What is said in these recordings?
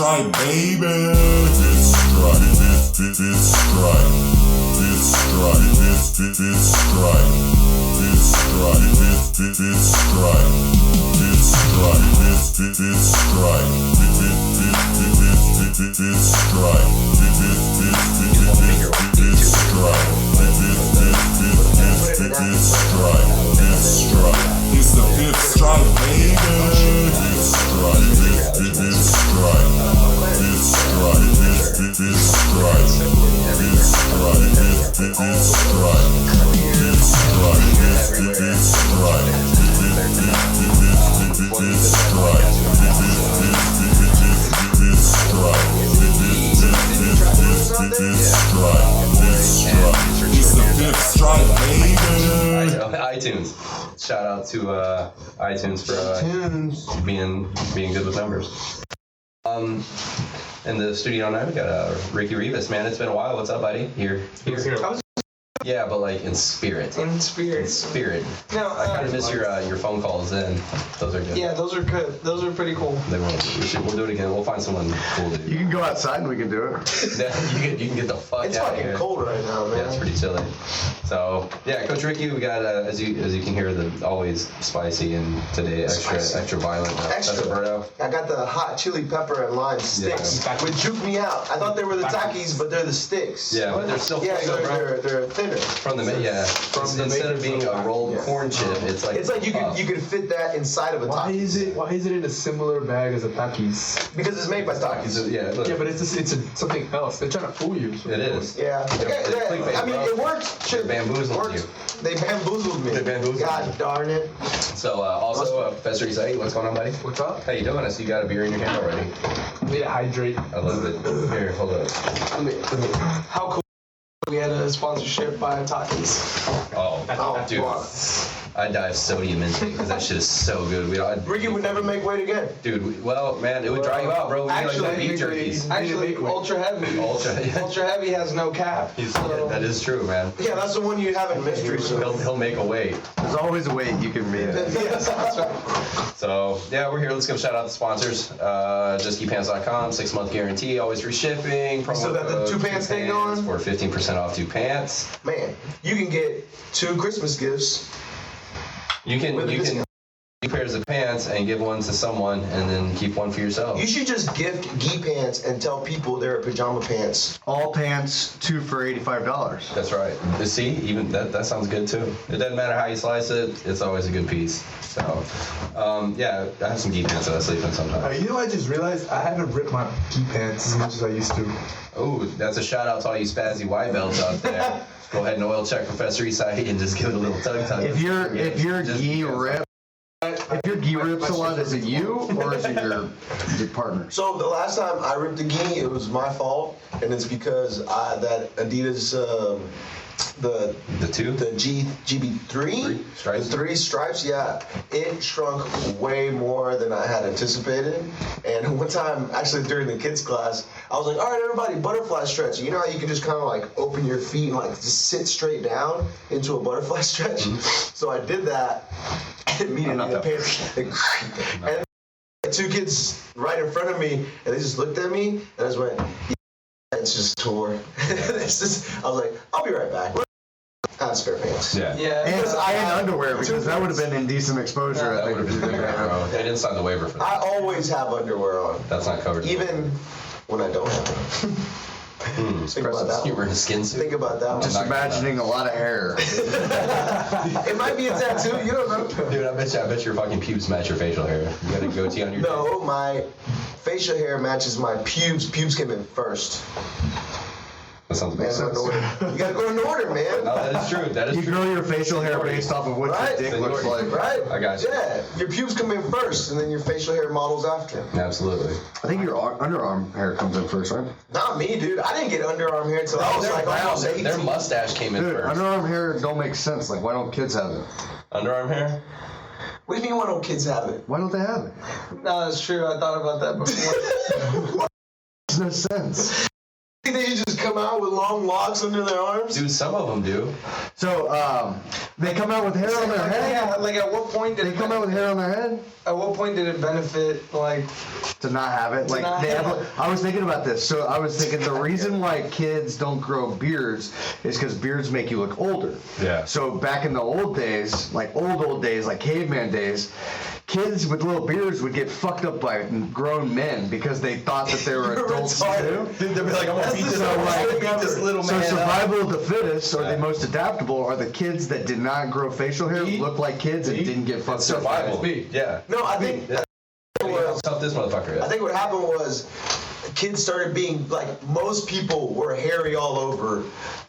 strike, baby. This strike, this strike, this strike, this strike, this strike, this strike, this strike, this strike, this strike, it's the fifth strike, baby. This strike, this strike, this strike, this strike, this strike, this strike, this strike, this strike, it's the fifth strike, baby. iTunes. Shout out to iTunes for being good with numbers. In the studio tonight we got Ricky Rivas. Man, it's been a while. What's up, buddy? Here. Yeah, but like in spirit. In spirit. No, I kind of miss your phone calls then. Those are good. Yeah, those are good. Those are pretty cool. We'll do it again. We'll find someone cool to do. You can go outside and we can do it. You can get the fuck It's out of fucking here. cold right now, man. Yeah, it's pretty chilly. So yeah, Coach Ricky, we got as you can hear, the always spicy and today extra violent. Extra. Pepperberto. I got the hot chili pepper and lime sticks, which juked me out. I thought they were the Takis, but they're the sticks. Yeah, but they're still Yeah, bro. they're thinner. From the instead of being a rolled corn chip, it's like you could fit that inside of a Taki. Why is it in a similar bag as a Takis? Because it's made by Takis. Look. Yeah, but it's something else. They're trying to fool you. It is. Yeah. I mean, it works. They bamboozled you. They bamboozled me. God darn it. So also, Professor Isai, what's going on, buddy? What's up? How you doing? I see you got a beer in your hand already. We need to hydrate. I love it. Here, hold up. How cool. We had a sponsorship by Takis. Oh, dude. I dive sodium into it because that shit is so good. Ricky would never make weight again. Dude, man, it would dry you out, bro. We like beef jerkies. Actually, ultra heavy. Ultra heavy has no cap. That is true, man. Yeah, that's the one you have in mystery. So He'll make a weight. There's always a weight you can meet. Yes, that's right. So yeah, we're here. Let's give a shout out to sponsors. JustKeepPants.com, 6-month guarantee, always free shipping. Promo So that the code 2 pants thing going? for 15% off 2 pants. Man, you can get 2 Christmas gifts. You can 2 pairs of pants and give one to someone and then keep one for yourself. You should just gift gi pants and tell people they're pajama pants. All pants, 2 for $85. That's right. See, even that sounds good too. It doesn't matter how you slice it, it's always a good piece. So, yeah, I have some gi pants that I sleep in sometimes. You know what I just realized? I haven't ripped my gi pants as much as I used to. Oh, that's a shout out to all you spazzy white belts out there. Go ahead and oil check Professor Isai and just give it a little tug. If your gi rips a lot, is it you or is it your partner? So the last time I ripped a gi, it was my fault, and it's because that Adidas the GB3 stripes? the 3 stripes, yeah, it shrunk way more than I had anticipated. And one time, actually during the kids class, I was like, all right, everybody, butterfly stretch. You know how you can just kind of like open your feet and like just sit straight down into a butterfly stretch? Mm-hmm. So I did that, and immediately the pants, and 2 kids right in front of me, and they just looked at me, and I just went, it's just tore. I was like, I'll be right back. I had spare pants. Yeah. And underwear, because that would have been indecent exposure. I think. They didn't sign the waiver for that. I always have underwear on. That's not covered. Even when I don't have them. Think about that. You were in a skin suit. Think about that. Just imagining a lot of hair. It might be a tattoo. You don't know. Dude, I bet your fucking pubes match your facial hair. You got a goatee on your No, my facial hair matches my pubes. Pubes came in first. That sounds Man, bad. you gotta go in order, man. No, that is true. You grow your facial hair based off of what Right? your dick looks like. Right? I got you. Yeah, your pubes come in first, and then your facial hair models after. Absolutely. I think your underarm hair comes in first, right? Not me, dude. I didn't get underarm hair until I was like almost 18. Their mustache came in Dude, first. underarm hair don't make sense. Like, why don't kids have it? Underarm hair? What do you mean why don't kids have it? Why don't they have it? No, that's true. I thought about that before. Makes no sense. They just come out with long locks under their arms. Dude, some of them do. So, they come out with hair on their head? Yeah, like at what point did They come out with hair on their head? At what point did it benefit, like, To not have it. Like, I was thinking about this. So I was thinking the reason why kids don't grow beards is because beards make you look older. Yeah. So back in the old days, like old days, like caveman days, kids with little beards would get fucked up by grown men because they thought that they were adults too. Dude, they'd be like, I'm gonna beat this little So man survival of the fittest, or the most adaptable, are the kids that did not grow facial hair, look like kids, and didn't get fucked up. Survival. Yeah. No, I think. Tough this motherfucker is. I think what happened was kids started being like, most people were hairy all over,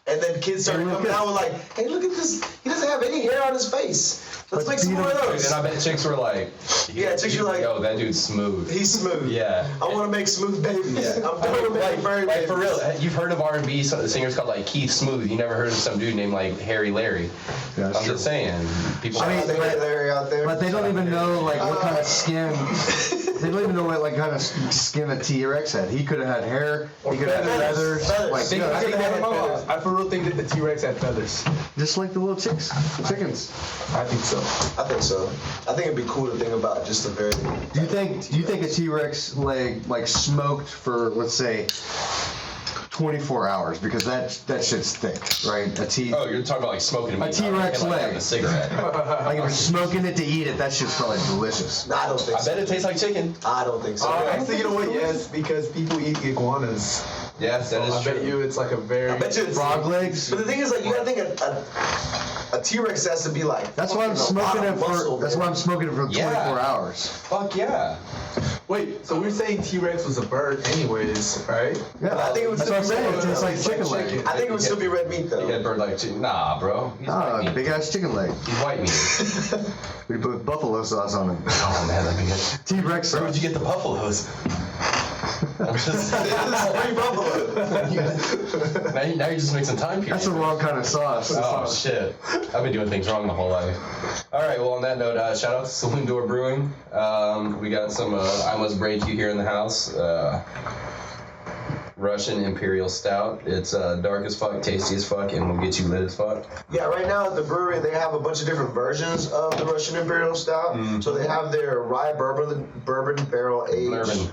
and then kids started coming out with like, hey, look at this, he doesn't have any hair on his face. Let's make some more of those. And I bet chicks were like, chicks were like, yo, that dude's smooth. He's smooth. Yeah. I want to make smooth babies. Yeah. I'm doing like for real, you've heard of R&B singers called like Keith Smooth. You never heard of some dude named like Harry Larry. Yeah, I'm just saying. People. I mean, Larry out there. But they don't even know like what kind of skin. They don't even know what like kind of skin a T-Rex had. He could have had hair. He could have had feathers. Like, I think I for real think that the T-Rex had feathers. just like the little chickens. I think so. I think so. I think it'd be cool to think about just a very. Do you think a T-Rex leg like smoked for, let's say, 24 hours, because that shit's thick, right? Oh, you're talking about like smoking meat. A T-Rex like, leg. A cigarette. Like if you're smoking it to eat it, that shit's probably delicious. No, I don't think I so. bet it tastes like chicken. I don't think so. Actually, you know what? Yes, because people eat iguanas. Yes, that is I true. bet you it's like a very. I bet you it's Frog legs. But the thing is, like, you gotta think a T-Rex has to be like. That's why I'm fucking a lot smoking of it for. muscle, That's man. why I'm smoking it for 24 hours. Fuck yeah. Wait, so we're saying T-Rex was a bird, anyways, right? Yeah, I think it would that's still what I'm be saying. red It tastes meat. like chicken leg. I think it would still be red meat You though. get bird like chicken. Nah, bro. He's white meat. Big ass chicken leg. He's white meat. We put buffalo sauce on it. Oh man, that'd be good. T-Rex Where would sauce. you get the buffaloes? I'm just Free buffalo. now you're just mixing time periods. That's the wrong kind of sauce. Oh shit! I've been doing things wrong my whole life. All right. Well, on that note, shout out to Saloon Brewing. We got some I Must Break You here in the house. Russian Imperial Stout. It's dark as fuck, tasty as fuck, and will get you lit as fuck. Yeah, right now at the brewery they have a bunch of different versions of the Russian Imperial Stout. So they have their rye bourbon barrel aged.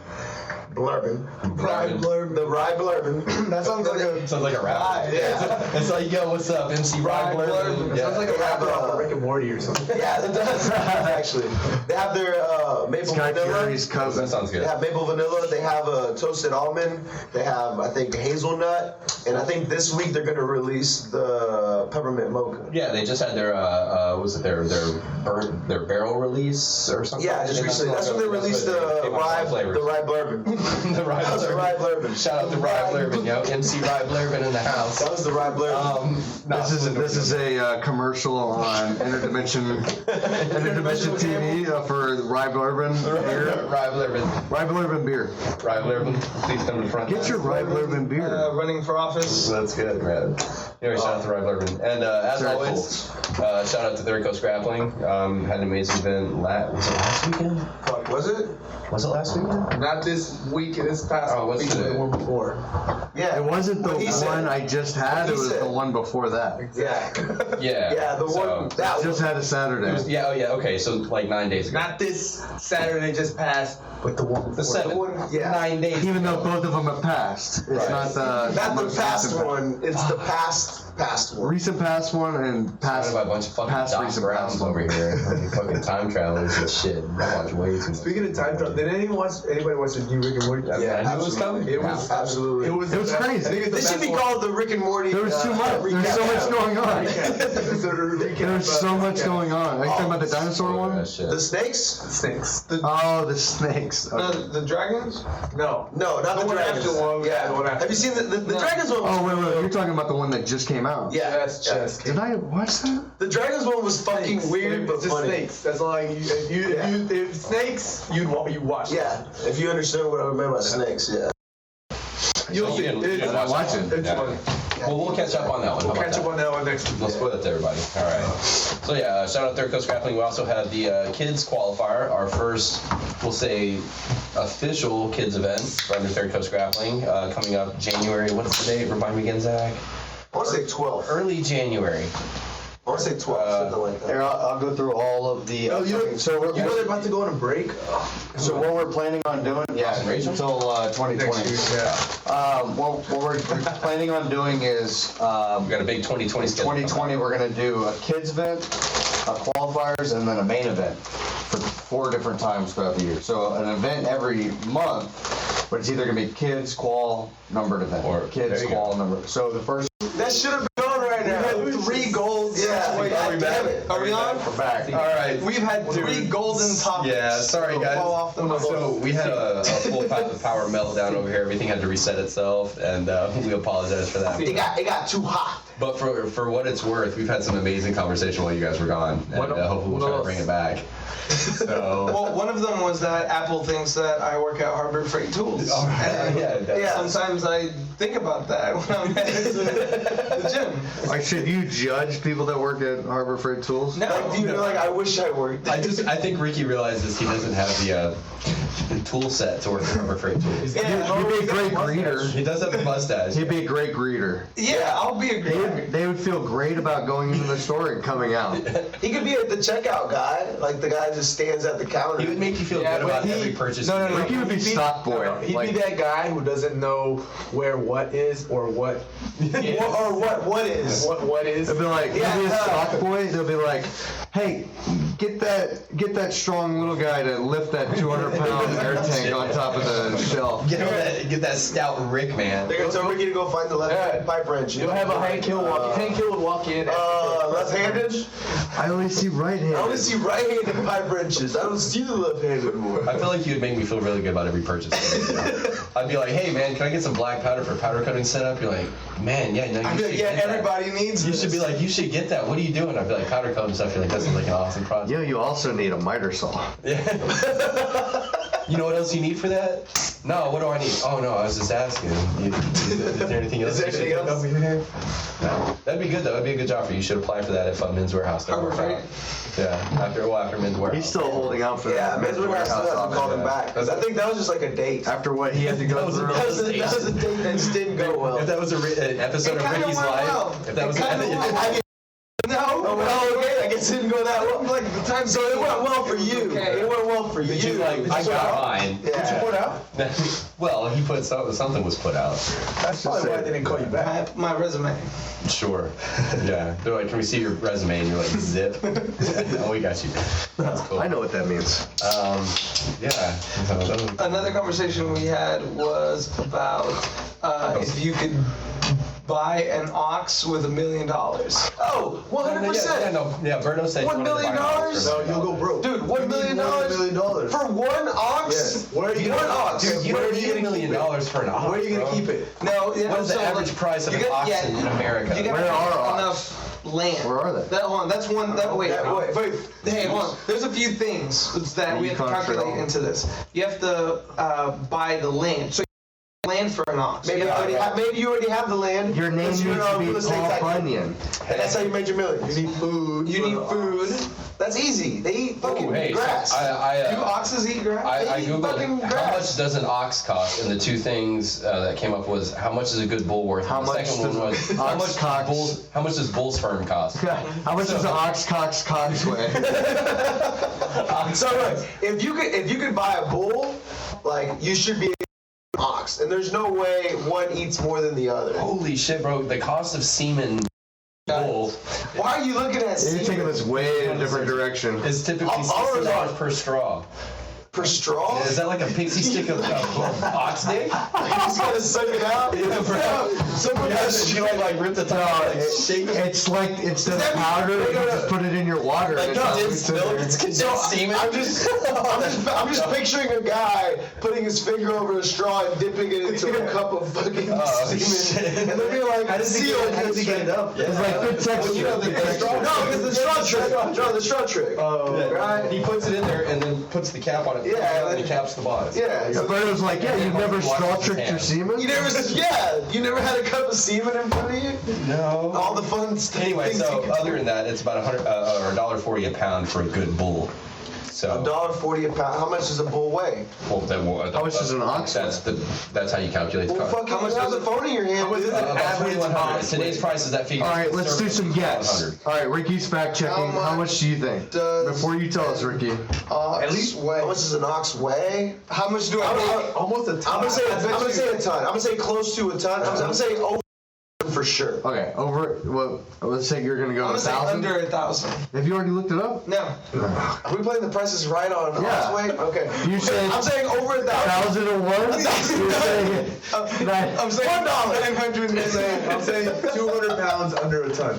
Blurbin. The rye Blurbin. that sounds like a... Sounds like a rap. Yeah. It's like, yo, what's up, MC Rye Blurbin? Sounds like a They have, rapper off of Rick and Morty or something. Yeah, it does actually. They have their maple Sky vanilla. Fury's cousin. That sounds good. They have maple vanilla. They have a toasted almond. They have, I think, hazelnut. And I think this week they're gonna release the peppermint mocha. Yeah, they just had their their barrel release or something. Yeah, just recently. That's when they released the rye Blurbin. The rye That was the rye Blurbin. Blurbin. Shout out to Rye Blurbin, yo. MC Rye Blurbin in the house. That was the rye Blurbin. This is a commercial on Interdimension TV for Rye Bourbon beer. Rye Blurbin. Rye Bourbon beer. Rye Blurbin. Please come to the front. Get your Rye Bourbon beer. running for office. That's good, man. Anyway, shout out to Rye Blurbin. And as Very always, shout out to Third Coast Grappling. Had an amazing event. Was it last weekend? Was it? Was it last weekend? Not this week, this past what's week, today? the one before. Yeah. It wasn't the What he one said. I just had. It He was said. the one before that. Yeah. Yeah. Yeah, the one. That I just one. had a Saturday. Okay, so like 9 days ago. Not this Saturday just passed, but the one The before. 7th. Yeah. 9 days. Even though both of them have passed. It's not the Not the most past recent one. It's the past one. Recent past one and past. Surrounded by a bunch of fucking past Doc recent Browns past over here. Fucking time travelers and shit. I watch way too much. Speaking of time travel, did anybody watch the new Rick and Morty? Yeah, I knew it was coming. It was Absolutely. It was crazy. I think it's the This should best be one. called the Rick and Morty. There was too much. There's recap. so much going on. It's a recap There's so of- much going on. Are you talking about the dinosaur one? That shit. The snakes? Snakes. Oh, the snakes. Okay. The dragons? No. No, not The the, one dragons. after one, Yeah. the one after. Have you seen the dragons one? Oh, wait. You're talking about the one that just came out. Yeah. Yes. Did I watch that? The dragons one was fucking weird, but It's just funny. snakes. That's all. If snakes, you watch. Yeah. If you understand what I meant by snakes, yeah. You'll see. You didn't It's watch watch it. It's Yeah. funny. Well, we'll catch up on that one. How about Catch up that? on that one next week. We'll spoil it to everybody. All right. So yeah, shout out Third Coast Grappling. We also had the kids qualifier, our first, we'll say, official kids event under Third Coast Grappling, coming up January. What's the date? Remind me again, Zach. I want to say 12. Early January. I want to say 12, something like that. Here, I'll go through all of the. So we're they're about to go on a break? So what we're planning on doing, Austin Rachel? until 2020. Next year, yeah. What we're planning on doing is We got a big 2020 schedule. 2020. We're gonna do a kids event, a qualifiers, and then a main event for 4 different times throughout the year. So an event every month, but it's either gonna be kids, qual, numbered event, Or- kids, there you qual, number. So the first. That should have been on right now. 3 golds. Yeah, Wait, God damn it. Are we on? We're back. All right. We've had 3 golden topics. Yeah, sorry guys. Fall off the So we had a full power meltdown over here. Everything had to reset itself, and we apologize for that. It got too hot. But for what it's worth, we've had some amazing conversation while you guys were gone, and hopefully we'll try to bring it back. So. Well, one of them was that Apple thinks that I work at Harbor Freight Tools. Oh, And yeah. sometimes I think about that when I'm at the gym. Like, should you judge people that work at Harbor Freight Tools? No, Like, do you feel like I wish I worked? I think Ricky realizes he doesn't have the tool set to work at Harbor Freight Tools. He'd be a great greeter. He does have the mustache. He'd be a great greeter. Yeah, I'll be a great. They would feel great about going into the store and coming out. He could be the checkout guy, like the guy just stands at the counter. He would make you feel good about every purchase. No, you make. Ricky would be stock boy. He'd Like, be that guy who doesn't know where what is or what is. What is? What is. they'll be like, he'll be a stock boy. They'll be like, hey, get that strong little guy to lift that 200-pound air tank on top of the shelf. Get that stout Rick, man. They're gonna tell Ricky to go find the left-handed pipe wrench. You'll have a Hank Hill walk. Hank Hill would walk in. Left-handed? I only see right-handed. I only see right-handed pipe wrenches. I don't see the left-handed one. I feel like you would make me feel really good about every purchase. I'd be like, hey man, can I get some black powder for powder coating setup? You're like, man, yeah, no, you I feel should like, get that. everybody needs You this. should be like, you should get that. What are you doing? I'd be like, powder coating stuff. You're like, that's like an awesome project. You also need a miter saw. You know what else you need for that? No, what do I need? Oh no, I was just asking. Is there anything else? Is there you should anything pick else? over here? No. That'd be good though. That'd be a good job for you. You should apply for that if Men's Warehouse doesn't work out. Yeah, after Men's Warehouse. He's still holding out for Yeah, that. Men's Warehouse still hasn't called him back. Because I think that was just like a date. After what he had to go through. That was a date that just didn't go well. If that was an episode It of kinda Ricky's went life, well. if that was It kinda went well. Oh, well, okay, I guess it didn't go that well. Like the time. So it went well for you. Okay. It went well for you. She's like, I got mine. Yeah. Put out? Well, he put something was put out. That's probably why they didn't call you back. My resume. Sure. Yeah. They're like, can we see your resume? And you're like, zip. Oh, we got you. That's cool. I know what that means. Yeah. So that was- Another conversation we had was about if you could buy an ox with $1 million. Oh, 100%. Yeah, Berto said. $1 million? No, you'll go broke. Dude, $1 million? $1 million. For one ox? Yes. Where are you One gonna- ox. Dude, you don't need $1 million for an ox. Where are you gonna bro. keep it? No, yeah, What is the so, average like, price of you an got- ox yeah, in America? You gotta Where have are enough land. Where are they? That one. That's one. That wait. Wait. Hey, hold on. There's a few things that we have to Econ calculate trail. into this. You have to buy the land. So you land for an ox. Maybe you already have the land. Your name Because needs you're to a be real estate Paul tycoon. Bunyan. And that's how you made your millions. You need food. You need food. That's easy. They eat fucking Ooh, hey, grass. So I Do oxes eat grass? I They eat googled fucking how grass. much does an ox cost, and the two things that came up was how much is a good bull worth. How and the much second one does was ox how much does bull sperm cost? How much does an ox cox weigh? So look, if you could buy a bull, like you should be an ox, and there's no way one eats more than the other. Holy shit, bro! The cost of semen bull Why are you looking at You're taking semen this way in a different direction. is typically All $60 per straw. per straw? Is that like a pixie stick of ox dick? You just gotta suck it out. Yeah, bro. Someone has You like rip the top, like shake it. It's like instead that of mean- powder, no, you no, no. just put it in your water. Like, and no, it's Condensed milk, it's condensed semen. I'm just picturing a guy putting his finger over a straw and dipping it into a cup of fucking semen, and they're being like, How does he get it up? It's like good texture. you know, the good texture. No, because the straw trick. No, the straw trick. Yeah. Right? He puts it in there and then puts the cap on it. Yeah, He caps the boss. Yeah. So But it was like, yeah, you've never straw tricked your semen? you never had a cup of semen in front of you? No. All the fun stuff. Anyway, so other than that, it's about $140 a pound for a good bull. So $1.40 a pound. How much does a bull weigh? well, How much is an ox? That's how you calculate the Well, cost. fucking, how much has a phone in your hand? Dude? About 2,100. Today's price is that figure. All right, let's do some guess. All right, Ricky's fact checking. How much do you think? Before you tell us, Ricky. At least weigh. How much does an ox weigh? How much do I weigh? Almost a ton. I'm gonna say a ton. I'm gonna say close to a ton. I'm gonna say over for sure. Okay, over. Well, let's say you're gonna go I'm gonna say 1,000. under 1,000. Have you already looked it up? No. Are we playing the prices right on Yeah. ox weight? Okay. You said I'm saying over 1,000. 1,001. You're saying I'm saying $1. I'm saying 200 pounds under a ton.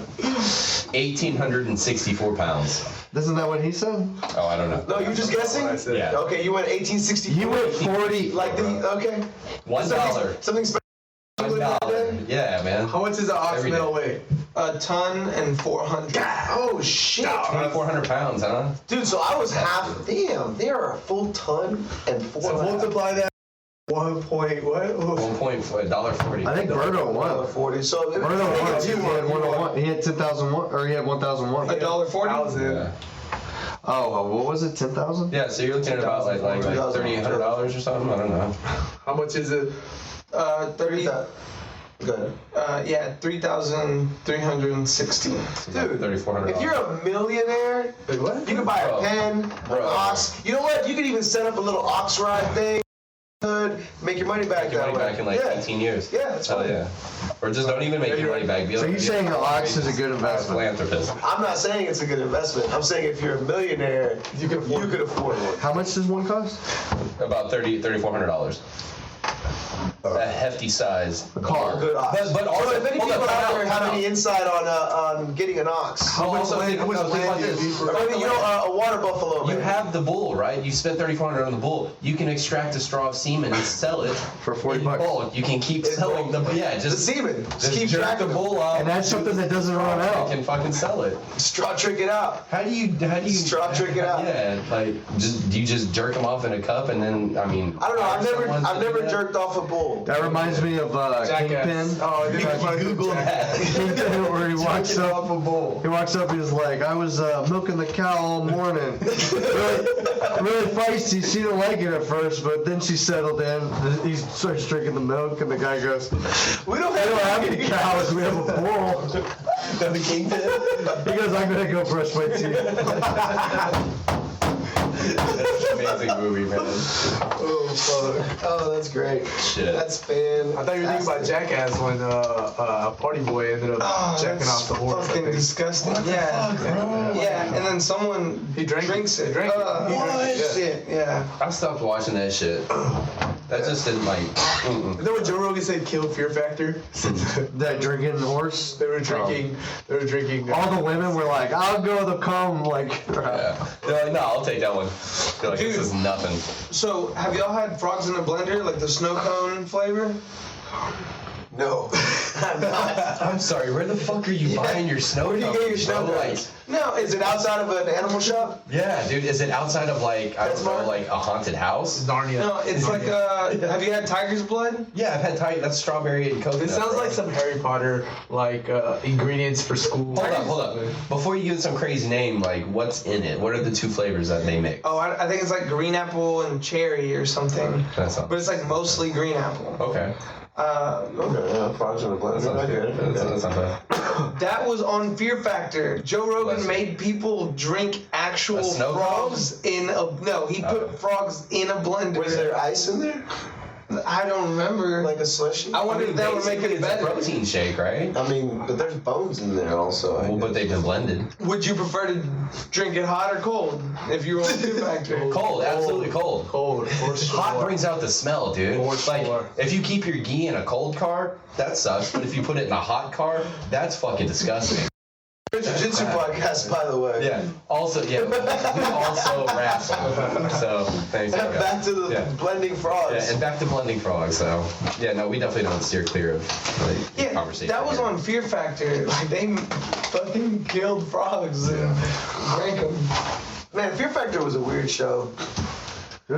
1,864 pounds. Isn't that what he said? Oh, I don't know. No, you just guessing? I said. Yeah. Okay, you went 1864. You went 40. Like okay. $1. Something special. $1. Yeah, man. How much does an ox Every day. metal weigh? A ton and 400. Oh shit. 2,400 pounds, huh? Dude, so I was half. Damn, they are a full ton and 400. So multiply that. 1 point what? $1.40. I think Berto won. $1.40. So Berto won. He had 101. He had 10,001, or he had 1,001. $1.40. Yeah. Oh, what was it? 10,000? Yeah, so you're looking at about like $3,800 or something. I don't know. How much is it? 30. Good. Yeah, 3,360. Dude, $3,400. if you're a millionaire, Wait, what? you can buy a Bro. pen, an Bro. ox. You know what? You can even set up a little ox ride thing. Make your money back your that money way. back in like yeah. 18 years. Yeah, that's Hell fine. yeah. Or just don't even make your money back. So you're saying the ox is a good investment? Philanthropist. I'm not saying it's a good investment. I'm saying if you're a millionaire, you could afford it. How much does one cost? About $3,400. A hefty size. A car. Good ox. But also, so if any hold people on, out time there out, have time any out. insight on getting an ox, Also, think about this. or maybe you know a water buffalo. You maybe. have the bull, right? You spent $3,400 on the bull. You can extract a straw of semen and sell it For 40 in bucks. bulk. You can keep selling the the just semen. just keep jerk tracking the bull off. And that's something that doesn't run You out. can fucking sell it. Straw trick it out. How do you Straw trick it out. Yeah, like do you just jerk them off in a cup and then I mean I don't know. hire someone I've to do never that? jerked off a bull. That reminds me of Kingpin. Oh, I didn't Google that. Kingpin, where he walks Jerking up. off a bull. He walks up. He's like, "I was milking the cow all morning. really feisty. She didn't like it at first, but then she settled in. He starts drinking the milk, and the guy goes, We don't "We don't have have any cows. We have a bull." The Kingpin? He goes, "I'm gonna go brush my teeth." That's an amazing movie, man. Oh fuck. Oh, that's great. Shit. That's fan. I thought you were thinking about Jackass when a party boy ended up checking off the horse. I Fucking think. disgusting. Yeah. Yeah, and then He then drinks it. He drank it. He drank it, yeah. Shit, yeah. I stopped watching that shit. That just didn't like. You know what Joe Rogan said killed Fear Factor? That drinking horse. They were drinking. They were drinking. All the women were like, "I'll go the cum." Like, Yeah. They're like, no, I'll take that one. They're like, this Dude. is nothing. So, have y'all had frogs in a blender, like the snow cone flavor? No. I'm not. I'm sorry, where the fuck are you buying your snow Where do you get your cones, snow bro? cones? No, Is it outside of an animal shop? Yeah, dude, is it outside of like, I don't know, PetSmart? like a haunted house? Narnia. No, it's like have you had tiger's blood? Yeah, I've had that's strawberry and coconut. It sounds bro. like some Harry Potter ingredients for school. Hold up. Before you give it some crazy name, like, what's in it? What are the two flavors that they make? Oh, I think it's like green apple and cherry or something. That sounds. But it's like mostly green apple. Okay. Okay, yeah, frogs in a blender. That sounds good. That's not bad. That was on Fear Factor. Joe Rogan Bless you. made people drink actual A snow frogs in a. No, he put frogs in a blender. Was there ice in there? I don't remember. Like a slushy? I wonder if that would make Basically, it it's a better. protein shake, right? I mean, but there's bones in there also. I Well, but guess. they've been blended. Would you prefer to drink it hot or cold if you were on Fear Factor? Cold, absolutely cold. Cold. For sure. Hot brings out the smell, dude. For Like, sure. if you keep your ghee in a cold car, that sucks. But if you put it in a hot car, that's fucking disgusting. Jiu-Jitsu podcast, by the way. Yeah. Also, yeah. We also wrestle. So, thanks. Back to the Yeah. blending frogs. Yeah, and back to blending frogs. So, yeah, no, we definitely don't steer clear of like, the Yeah, conversation. that was here. on Fear Factor. Like they fucking killed frogs and drank them. Man, Fear Factor was a weird show.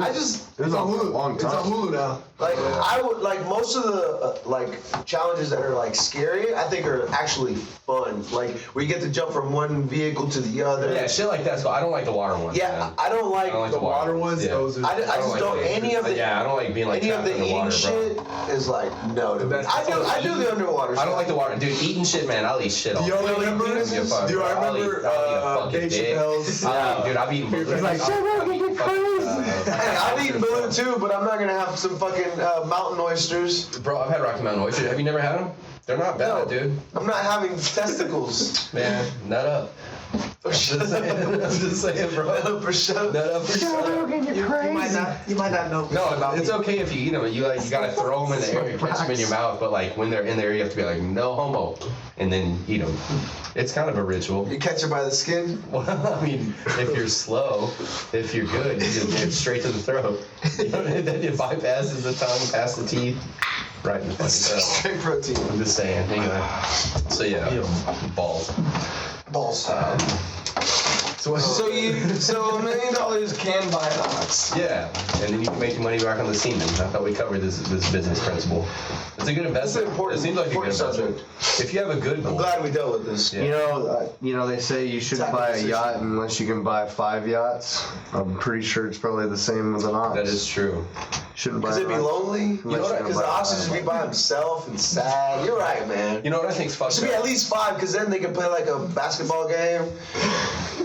It's a long It's time. on Hulu now. Like I would like most of the like challenges that are like scary. I think are actually fun. Like where you get to jump from one vehicle to the other. Yeah, shit like that's cool. I don't like the water ones. Yeah, man. I don't like. I don't like The water ones, Yeah. those are. I just don't. Any of the Yeah, I don't like being like any of trapped the eating underwater, shit bro. is like no. To me. best- I do the underwater. I don't like the water, dude. Eating shit, man. I'll eat shit all Do y'all day. remember? Give me a fuck, Do bro. I I'll remember eat a fucking Dave dick. Chappelle's? Dude, I've eaten balloons. He's like, I've eaten fucking, Hey, I've eaten balloon too, but I'm not gonna have some fucking mountain oysters. Bro, I've had Rocky Mountain oysters. Have you never had them? They're not bad, No. dude. I'm not having testicles. Man, nut up. I'm just saying, bro. For sure. Nut up for sure. You might not know. No, it's okay if you eat them. You gotta throw them in the air, you catch them in your mouth. But like when they're in there, you have to be like, no homo, and then eat them. It's kind of a ritual. You catch it by the skin. Well, I mean, if you're slow, if you're good, you just get straight to the throat. Then it bypasses the tongue, past the teeth, right in the fucking throat. Straight protein. I'm just saying. Anyway, so yeah, balls. Balls. So So $1 million can buy an ox. yeah, and then you can make your money back on the semen. I thought we covered this business principle. It's a good investment. It's an important- It seems like a good important investment. If you have a good I'm bull, glad we dealt with this. Yeah. You know, they say you shouldn't buy a yacht unless you can buy 5 yachts. I'm pretty sure it's probably the same with an ox. that is true. Shouldn't buy. Because it'd be an ox. lonely. You know Unless what? you're Because gonna the buy ox would just be by himself and sad. You're right, man. You know what I think's fucked Should be up? at least 5, because then they can play like a basketball game.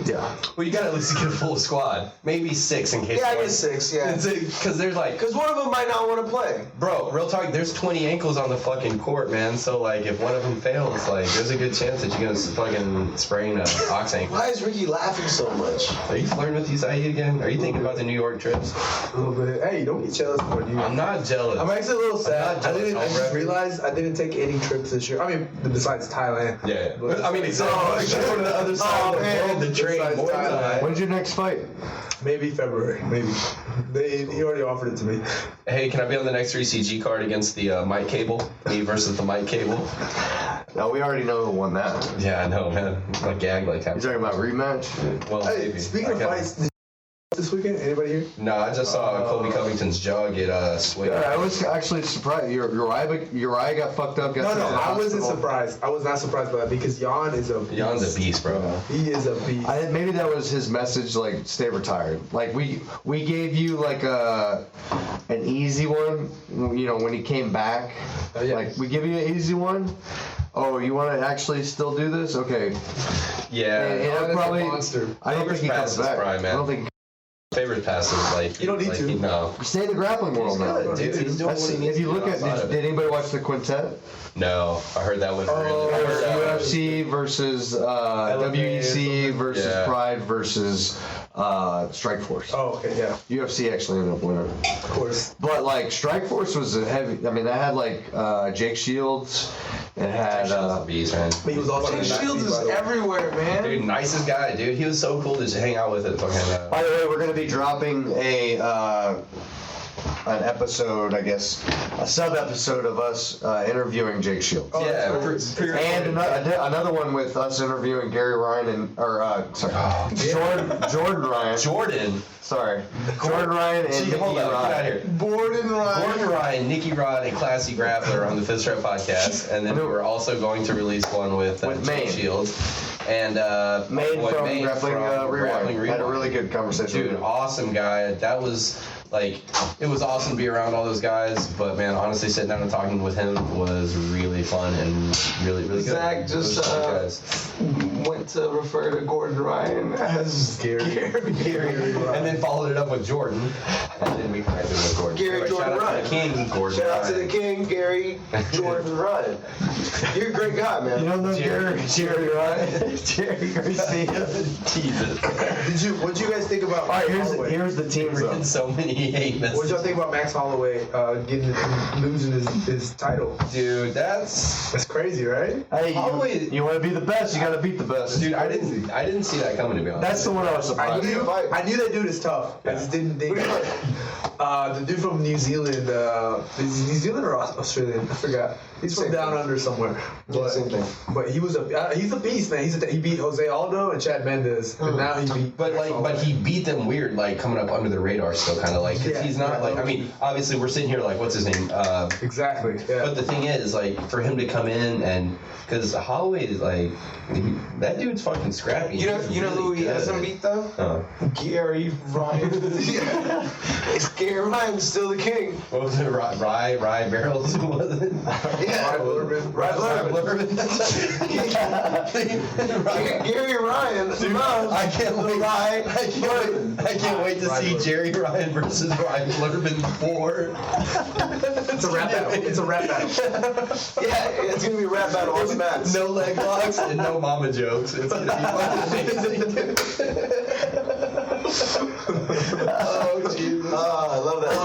Yeah. Well, you gotta at least get a full squad. Maybe 6 in case. Yeah, I guess 6. Yeah. Because there's like, Because one of them might not want to play. bro, real talk. There's 20 ankles on the fucking court, man. So like, if one of them fails, like, there's a good chance that you're gonna fucking sprain a ox ankle. Why is Ricky laughing so much? Are you flirting with Isaiah again? Are you thinking about the New York trips? A little bit. Hey, don't be jealous for you. I'm not jealous. I'm actually a little sad. not jealous, I just Albert. realized I didn't take any trips this year. I mean, besides Thailand. Yeah. But- I mean, exactly. Except for the other side of the world, the train. Besides Muay Thai. Thailand. When's your next fight? Maybe February. Maybe. He already offered it to me. Hey, can I be on the next 3CG card against the Mike Cable? Me versus the Mike Cable? No, we already know who won that. Yeah, I know, man. I gagged like You that. talking about rematch? Well, Hey, maybe. speaking of I got- fights, did you this weekend? Anybody here? No, I just saw Colby Covington's jaw get swinged. Yeah, I was actually surprised. Uriah got fucked up. Got No, sent to the I wasn't hospital. surprised. I was not surprised by that because Jan is a beast. Jan's a beast, bro. He is a beast. Maybe that was his message, like stay retired. Like we gave you like an easy one, you know, when he came back. Yeah. Like we give you an easy one. Oh, you want to actually still do this? Okay. Yeah. And Jan is a probably. monster. I don't think he Favors comes past his back. prime, man. I don't think. Favorite passes, like You don't need to. No. Stay in the grappling world now. Good, dude. He's doing That's, what he needs if you to look do at, outside of did it. anybody watch the quintet? No, I heard that went really. I heard that was- UFC versus WEC versus Yeah. Pride versus Strikeforce. Oh, okay, yeah, UFC actually ended up winning. of course. But like Strikeforce was a heavy. I mean, that had like Jake Shields. It had. Shield's a beast, man. But he was also Jake in that Shields team, is by the way. everywhere, man. Dude, nicest guy, dude. He was so cool to just hang out with at fucking. By the way, we're gonna be dropping an episode, I guess, a sub-episode of us interviewing Jake Shields. Oh, Yeah, that's cool. And another one with us interviewing Gary Ryan Jordan Ryan. Jordan. Sorry, Jordan Ryan and Gee, Nicky hold up, get out Ryan. here. Borden Ryan. Gordon Ryan, Nicky Rod, and Classy Grappler on the Fist Rep podcast, and then we're also going to release one with With Jake Maine. Shields and Made boy, from Maine Grappling from Rewind. Grappling Had a really good conversation with Dude, him. awesome guy. That was like, it was awesome to be around all those guys. But man, honestly, sitting down and talking with him was really fun and really, really good. Zach just Those guys. went to refer to Gordon Ryan as Gary. And then followed it up with Jordan, and then we connected with Gordon. Gary Anyway, Jordan shout out Ryan. to the King, Gordon. Shout out to the Ryan. king, Gary Jordan Ryan. You're a great guy, man. You don't know Jerry Ryan? Jerry Garcia. Jesus. What'd you guys think about All right, Max Holloway? here's the team. We're getting so many hate What did messages. y'all think about Max Holloway losing his title? Dude, that's Crazy, right? Hey, Holloway- you want to be the best, you got to beat the best. dude. I didn't see that coming, to be honest. That's the one I was surprised. I knew that dude is tough. I just didn't think. The dude from New Zealand, is he New Zealand or Australian? I forgot. He's from Same down thing. under somewhere. But, Same thing. But he was he's a beast, man. He beat Jose Aldo and Chad Mendes, and now he beat. But he beat them weird, like coming up under the radar still, kind of like, 'cause he's not like. I mean, obviously we're sitting here like, what's his name? Exactly. Yeah. But the thing is, like, for him to come in and because Holloway is like, that dude's fucking scrappy. You know He's who really he hasn't good. beat though? Gary Ryan. It's Gary Ryan's still the king. What was it? Rye Barrels? What was it? Yeah. Blurbin. Blurbin. Gary Ryan loves I can't wait. Rye I can't wait to see Jerry Ryan versus Ryan Blurbin 4. It's a rap battle. It's a rap battle. Yeah, it's gonna be a rap battle on the mats. No leg locks and no mama jokes. It's gonna be fucking amazing. Oh, Jesus. Oh, I love that.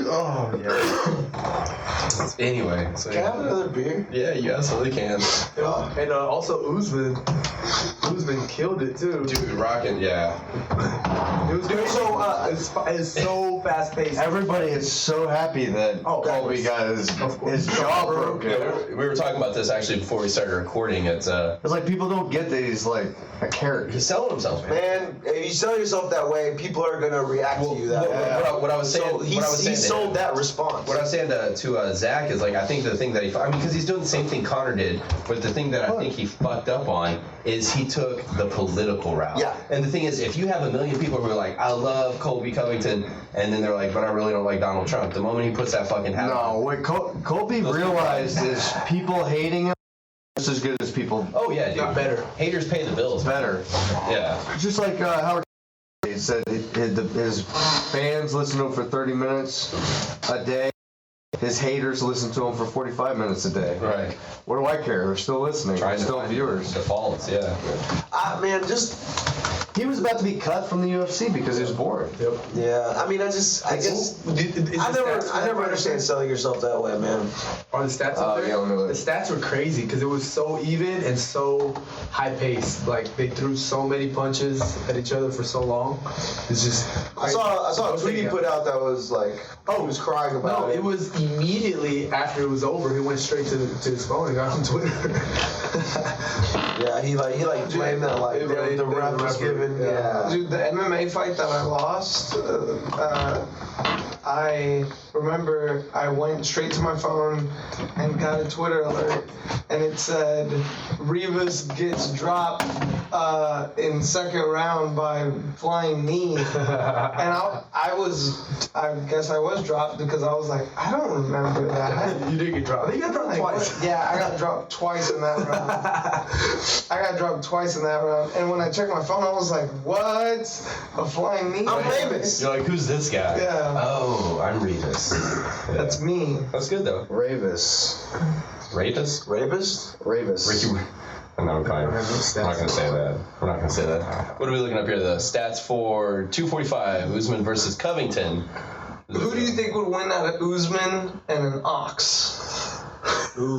Oh, yeah. Anyway, so Can I have another beer? yeah, you absolutely can. And also Usman killed it too. Dude, rocking, yeah. It was great. So it's so fast paced. Everybody is so happy that Colby got his jaw broken. Yeah, we were talking about this actually before we started recording. It's It's like people don't get that he's like a character. he's selling himself, man. Man, if you sell yourself that way, people are gonna react to you that way. What I was saying, So what I was he saying to sold him- that response. What I was saying to Zach is like, I think the thing that because he's doing the same thing Connor did, but the thing that I think he fucked up on is he took the political route. Yeah. And the thing is, if you have a million people who are like, I love Colby Covington, and then they're like, but I really don't like Donald Trump, the moment he puts that fucking hat No, on. what Colby realized is people hating him just as good as people Oh, yeah, dude. Not better. Haters pay the bills. better. Yeah. Just like Howard said, his fans listen to him for 30 minutes a day. His haters listen to him for 45 minutes a day. Right. What do I care? They're still listening. They're still viewers. Defaults, yeah. Man, just He was about to be cut from the UFC because he was bored. yeah. I mean, I guess I never understand selling yourself that way, man. Are the stats up there? yeah, let me look. The stats were crazy because it was so even and so high paced. Like they threw so many punches at each other for so long. It's just. I saw a tweet he put out that was like, he was crying about No, it. it was immediately after it was over. He went straight to his phone and got on Twitter. Yeah, he blamed that like the ref was given. Yeah. Dude, the MMA fight that I lost, I remember I went straight to my phone and got a Twitter alert, and it said Rivas gets dropped in second round by flying knee, and I guess I was dropped because I was like, I don't remember that. You did get dropped. You got dropped Like, twice. yeah, I got dropped twice in that round. And when I checked my phone, I was like, what? A flying knee? I'm famous. You're like, who's this guy? Yeah. Oh, I'm Revis. That's me. That's good, though. Ravis. Rapist? Rapist? Ravis. Ricky. I'm not going to say that. We're not going to say that. What are we looking up here? The stats for 245, Usman versus Covington. Who do you think would win out of Usman and an ox? Ooh,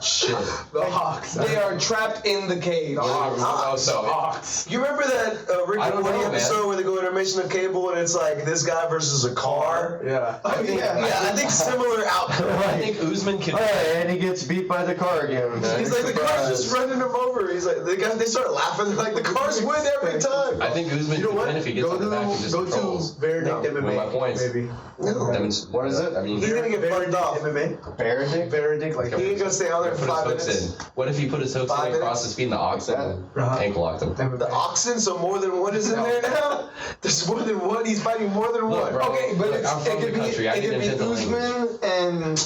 shit. The Hawks. They are trapped in the cage. Oh, so Hawks. You remember that Rick I and don't Morty know, episode man. where they go intermission of cable and it's like this guy versus a car? Yeah. Oh, yeah. Yeah, I think similar outcome. I think Usman could. Hey, and he gets beat by the car again. He's like, the car's just running him over. He's like, they start laughing. They're like, the cars win every time. I think Usman You know could what? win if he gets Go on the back and just to controls. Verdict Win MMA. by points. Maybe. What is it? I mean, He's gonna get fucked off. MMA. Verdict? Verdict. Like He ain't gonna stay out there for put 5 his hooks minutes. in. What if he put his hooks 5 in across minutes? his feet and the oxen and ankle locked him? The oxen, so more than one is in there now? There's more than one? He's fighting more than Look, one? bro. Okay, but Look, I'm from the country. I it can could be invent the Usman and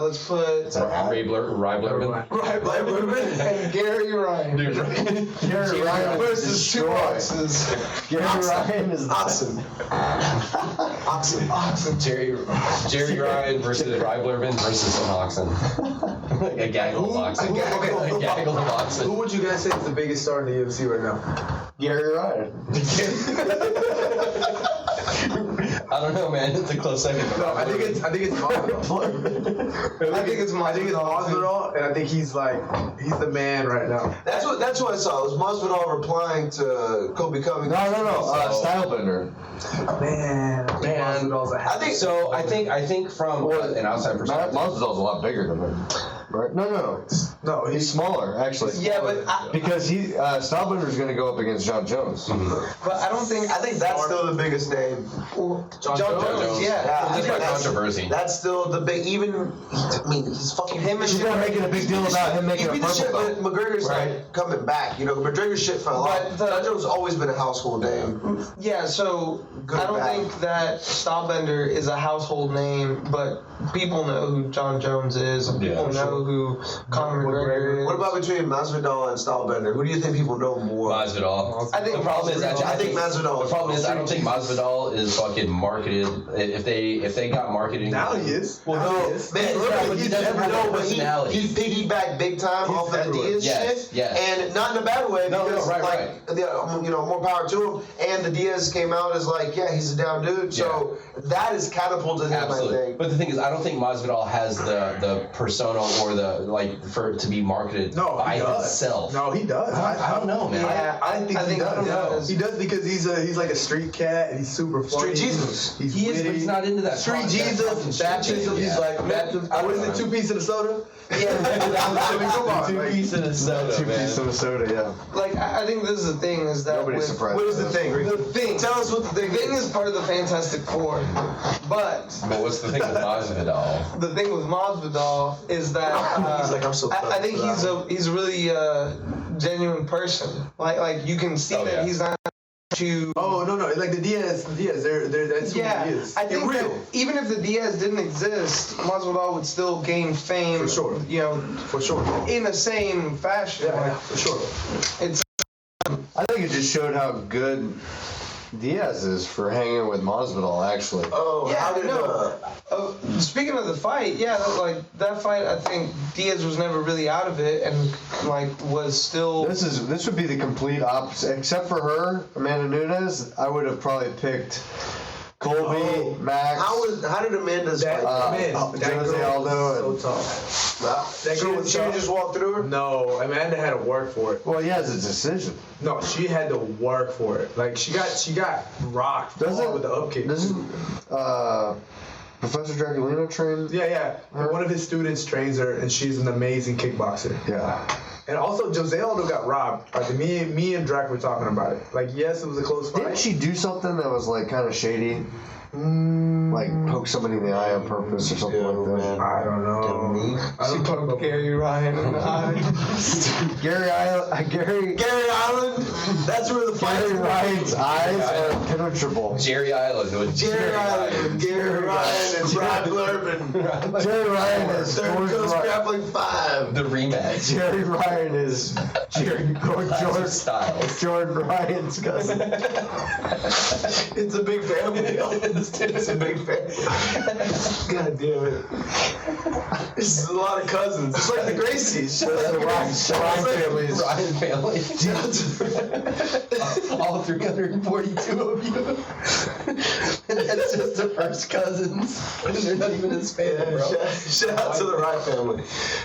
let's put Rye Blurbin. Right, and Gary Ryan. Dude, Gary Ryan Versus two oxes. Gary Ryan is Oxen. Oxen. Jerry Ryan versus Rye Blurbin versus an oxen. A gaggle of oxen. A gaggle of oxen. Who would you guys say is the biggest star in the UFC right now? Gary Ryan. I don't know, man. It's a close second. No, I think it's Masvidal. I think it's Masvidal, and I think he's the man right now. That's what I saw. It was Masvidal replying to Kobe Covington. No. Stylebender. Man, Masvidal's a I think So I think from an outside perspective. Masvidal's a lot bigger than him. Right? No. No, He's smaller, actually. Yeah, but Because Styleblender's going to go up against John Jones. but I don't think. I think that's still the biggest name. John Jones. Yeah. That's my That's- controversy. That's still the big. Even I mean, he's fucking Him and She's not making a big deal about him making You a beat the purple shit, belt. but McGregor's like coming back. You know, McGregor's shit fell off. But John Jones has always been a household name. Yeah, so Good I or don't bad? think that Stylebender is a household name, but people know who John Jones is, and people know who Conor McGregor is. What about between Masvidal and Stylebender? Who do you think people know more? Masvidal. I think the problem is I think Masvidal. The problem is I don't think Masvidal is fucking marketed. If they got marketing. now he is. Well, Now no, he is. man, look at but he he doesn't never have know, a but personality. he piggybacked big time off that everywhere. Diaz Yes, shit, yes. and not in a bad way No, because right, like you know, more power to him. And the Diaz came out as like, yeah, he's a down dude, so that is catapulted him, I Absolutely. think. But the thing is, I don't think Masvidal has the persona or the for it to be marketed No, by he does. himself. No, he does. I don't know, man. Yeah, I think he does. He does because he's like a street cat and he's super funny. Street Jesus. He's He is, but witty. he's not into that. Street that Jesus, fucking shit, baptism. man. He's Yeah. like baptism. What is it? 2 pieces of soda. Yeah, I mean, come on. Two like- pieces of soda, Two man. pieces of soda, yeah. like I think this is the thing is that Nobody's with, surprised. What is the thing? The thing. Tell us what the The thing is part of the Fantastic Four, but But what's the thing with Masvidal? the thing with Masvidal is that He's like, I'm so I think tough. he's really a genuine person. Like you can see Oh, that yeah. he's not to. Oh no, like the Diaz, that's who Yeah, he is. I think that real. even if the Diaz didn't exist, Masvidal would still gain fame. For sure. You know, For sure. in the same fashion. Yeah, Like, for sure. it's I think it just showed how good Diaz is for hanging with Masvidal, actually. Oh, yeah, how did speaking of the fight, yeah, like that fight, I think Diaz was never really out of it, and like was still. This would be the complete opposite. Except for her, Amanda Nunes, I would have probably picked Colby, Max. how did Amanda's That, fight? man, Jose that girl Aldo is so tough. That She girl is she tough. just walked through her? No, Amanda had to work for it. Well, he has a decision. No, she had to work for it. Like she got rocked hard with the up kick. Doesn't Professor Draculino train? Yeah. And one of his students trains her, and she's an amazing kickboxer. Yeah. And also, Jose Aldo got robbed. Like me and Drac were talking about it. Like, yes, it was a close fight. Didn't she do something that was like kind of shady? Like poke somebody in the eye on purpose or something like that? I don't know. I don't talk about Gary Ryan in the eye. Gary Island? That's where the fight Gary is. Ryan's eyes are impenetrable. Jerry Island with Jerry Island, Gary Ryan, and Brian Blurbin. Jerry Ryan is Third George Coast Ryan. Grappling 5. the rematch. Jerry Ryan is George Styles. Jordan Ryan's cousin. It's a big family. It's a big family. God damn it. This is a lot of cousins. It's like the Gracies. The Ryan families. Ryan family. All 342 of you. And that's just the first cousins. And they're not even his family, bro. Shout out to the Wright family.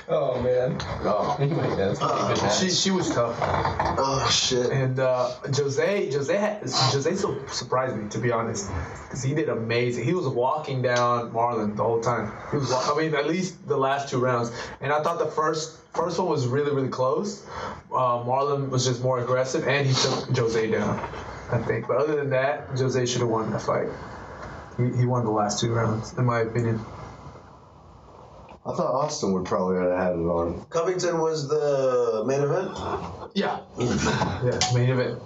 Oh, man. Oh, Anyway, that's pretty good match. She was tough. oh shit. And Jose so surprised me, to be honest, because he did amazing. He was walking down Marlon the whole time. He was, at least the last 2 rounds. And I thought the first one was really, really close. Marlon was just more aggressive, and he took Jose down, I think. But other than that, Jose should have won that fight. He won the last 2 rounds, in my opinion. I thought Austin would probably have had it on. Covington was the main event? Yeah. Yeah, main event.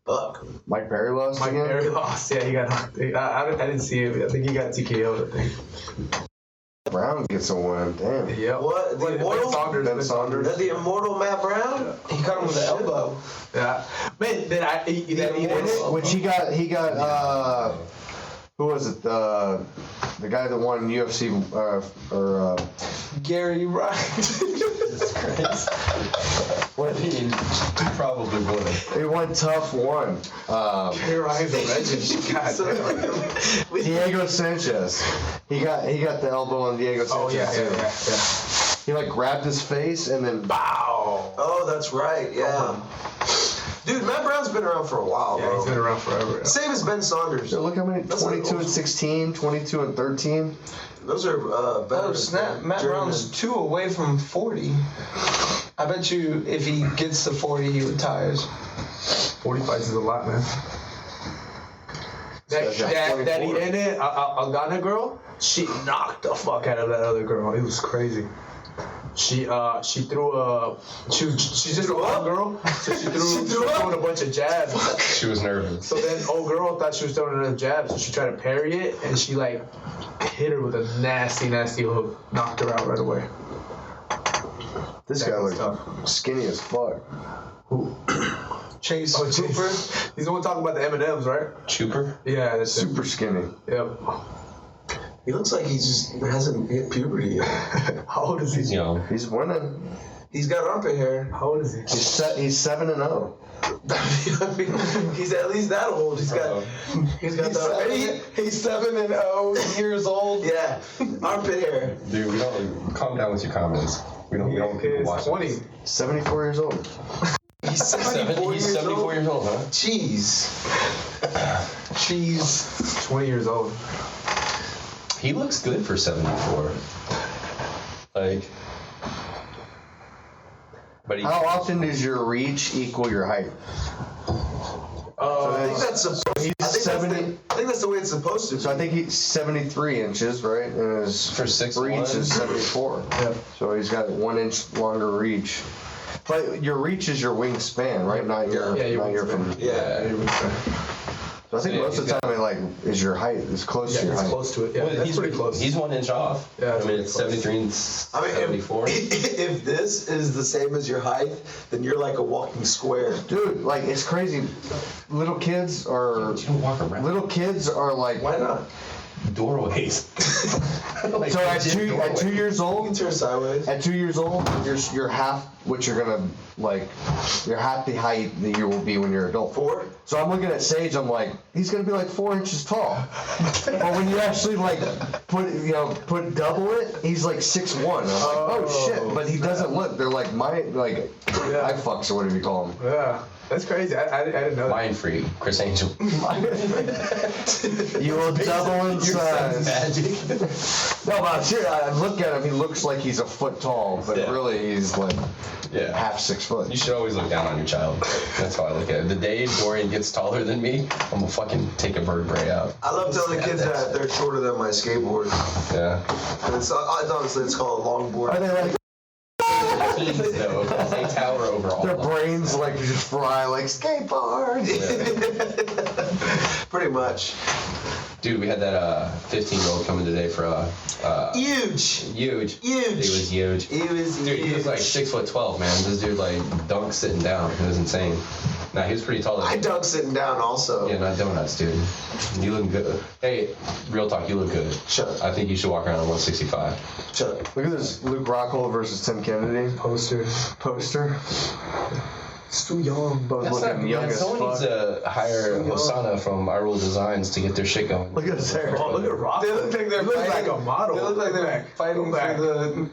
Fuck. Mike Perry lost Mike again? Perry lost. Yeah, he got. I didn't see it. I think he got TKO'd. I think. Brown gets a win. Damn. Yeah. What? The Immortal? Ben Saunders. Is that the Immortal Matt Brown? He caught him with the elbow. Yeah. Man, Which he got, who was it? The guy that won UFC, Gary Ryan. Jesus Christ. What do you probably would have? he won tough one. Gary Ryan's a legend. God damn. Diego Sanchez. He got the elbow on Diego Sanchez Oh yeah, too. yeah. He like grabbed his face and then bow. Oh, that's right, yeah. Dude, Matt Brown's been around for a while, Yeah, bro. he's been around forever. Same as Ben Saunders. So look how many, That's 22 like and 16, 22 and 13. Those are better. Oh snap! Matt Brown's 2 away from 40. I bet you if he gets to 40, he retires. 40 fights is a lot, man. That he in it, a Ghana girl, she knocked the fuck out of that other girl. It was crazy. She threw a she's just a one girl, so she threw a bunch of jabs. She was nervous. So then old girl thought she was throwing a jab, so she tried to parry it, and she like hit her with a nasty hook, knocked her out right away. This That guy was looks skinny as fuck. Who? Chase Oh, Cooper. He's the one talking about the M&Ms, right? Chuper? Yeah, that's it. Super skinny. Yep. He looks like he just hasn't hit puberty yet. How old is He's he? young. He's winning. He's got armpit hair. How old is he? He's 7 and 0. He's at least that old. He's got the He's 7 and 0 years old. yeah, armpit hair. Dude, we don't calm down with your comments. We don't want people He's watching. 20. 74 years old. He's 74 He's years 74 old. years old, huh? Jeez. Jeez. 20 years old. He looks good for 74. Like, but he, How often does your reach equal your height? I think that's supposed. I think that's the way it's supposed to. So I think he's 73 inches, right? And his For 6'1"? reach is 74. Yep. So he's got 1 inch longer reach. But your reach is your wingspan, right? Not your. Yeah, your not your wingspan. from. Yeah. So I think Yeah, most of the he's time, like, is your height is close to Yeah, your it's height. close to it. Yeah, well, that's he's pretty close. He's 1 inch off. Yeah, I it's mean, pretty it's close. 73 and I mean, 74. if this is the same as your height, then you're like a walking square. Dude, like, it's crazy. Little kids are. You don't walk around. Little kids are like. Why not? Doorways. Like, So at legit 2 years You can old, turn sideways. at 2 years old, you're half what you're gonna like. You're half the height that you will be when you're an adult. 4. So I'm looking at Sage. I'm like, he's gonna be like 4 inches tall. But when you actually like put double it, he's like 6'1". I'm like, oh shit! But he doesn't look. They're like eye fucks or whatever you call them. Yeah, that's crazy. I didn't know that. Mind free, Chris Angel. You will double in size. Magic. No, but seriously, I look at him. He looks like he's a foot tall, but Yeah. really he's like Yeah. half 6 foot. You should always look down on your child. That's how I look at it. The day Dorian gets taller than me, I'm gonna fucking take a vertebrae out. I love telling kids that they're shorter than my skateboard. Yeah. And it's honestly it's called a longboard. Are they like Teens though, 'cause they tower over all their of them. brains like just fry like skateboard? Pretty much. Dude, we had that 15-year-old coming today for Huge. huge. Huge. He was huge. He was Dude, huge. he was like 6'12", man. This dude like dunked sitting down. It was insane. Nah, he was pretty tall. I dunk sitting down also. Yeah, not donuts, dude. You look good. Hey, real talk, you look good. Shut up. I think you should walk around at 165. Shut up. Look at this Luke Rockhold versus Tim Kennedy Poster. poster. It's too young. Both That's not looking good, young man. as Someone needs fuck. to hire Hosanna from iRule Designs to get their shit going. Look at his hair. Oh, look at Rock. They look like they're He looks fighting. like a model. They look like Go they're back. fighting Go back. for the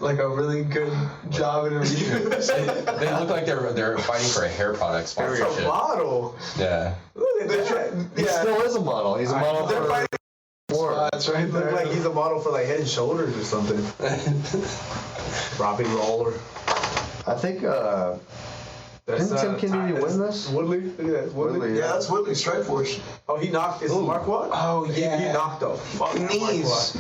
like a really good job interview. They look like they're fighting for a hair product That's a sponsorship. model. Yeah. Look at that. He still is a model. He's a model They're for fighting. That's right He look there. like he's a model for like Head and Shoulders or something. Robbie Roller. I think That's, Didn't Tim Kennedy that's win this? Woodley. Look at that. Woodley. Woodley, Yeah, that's Whitley Strike Force. Oh, he knocked. Is it Mark what? Oh, yeah. He knocked the fuck out of Mark Knees. Watt.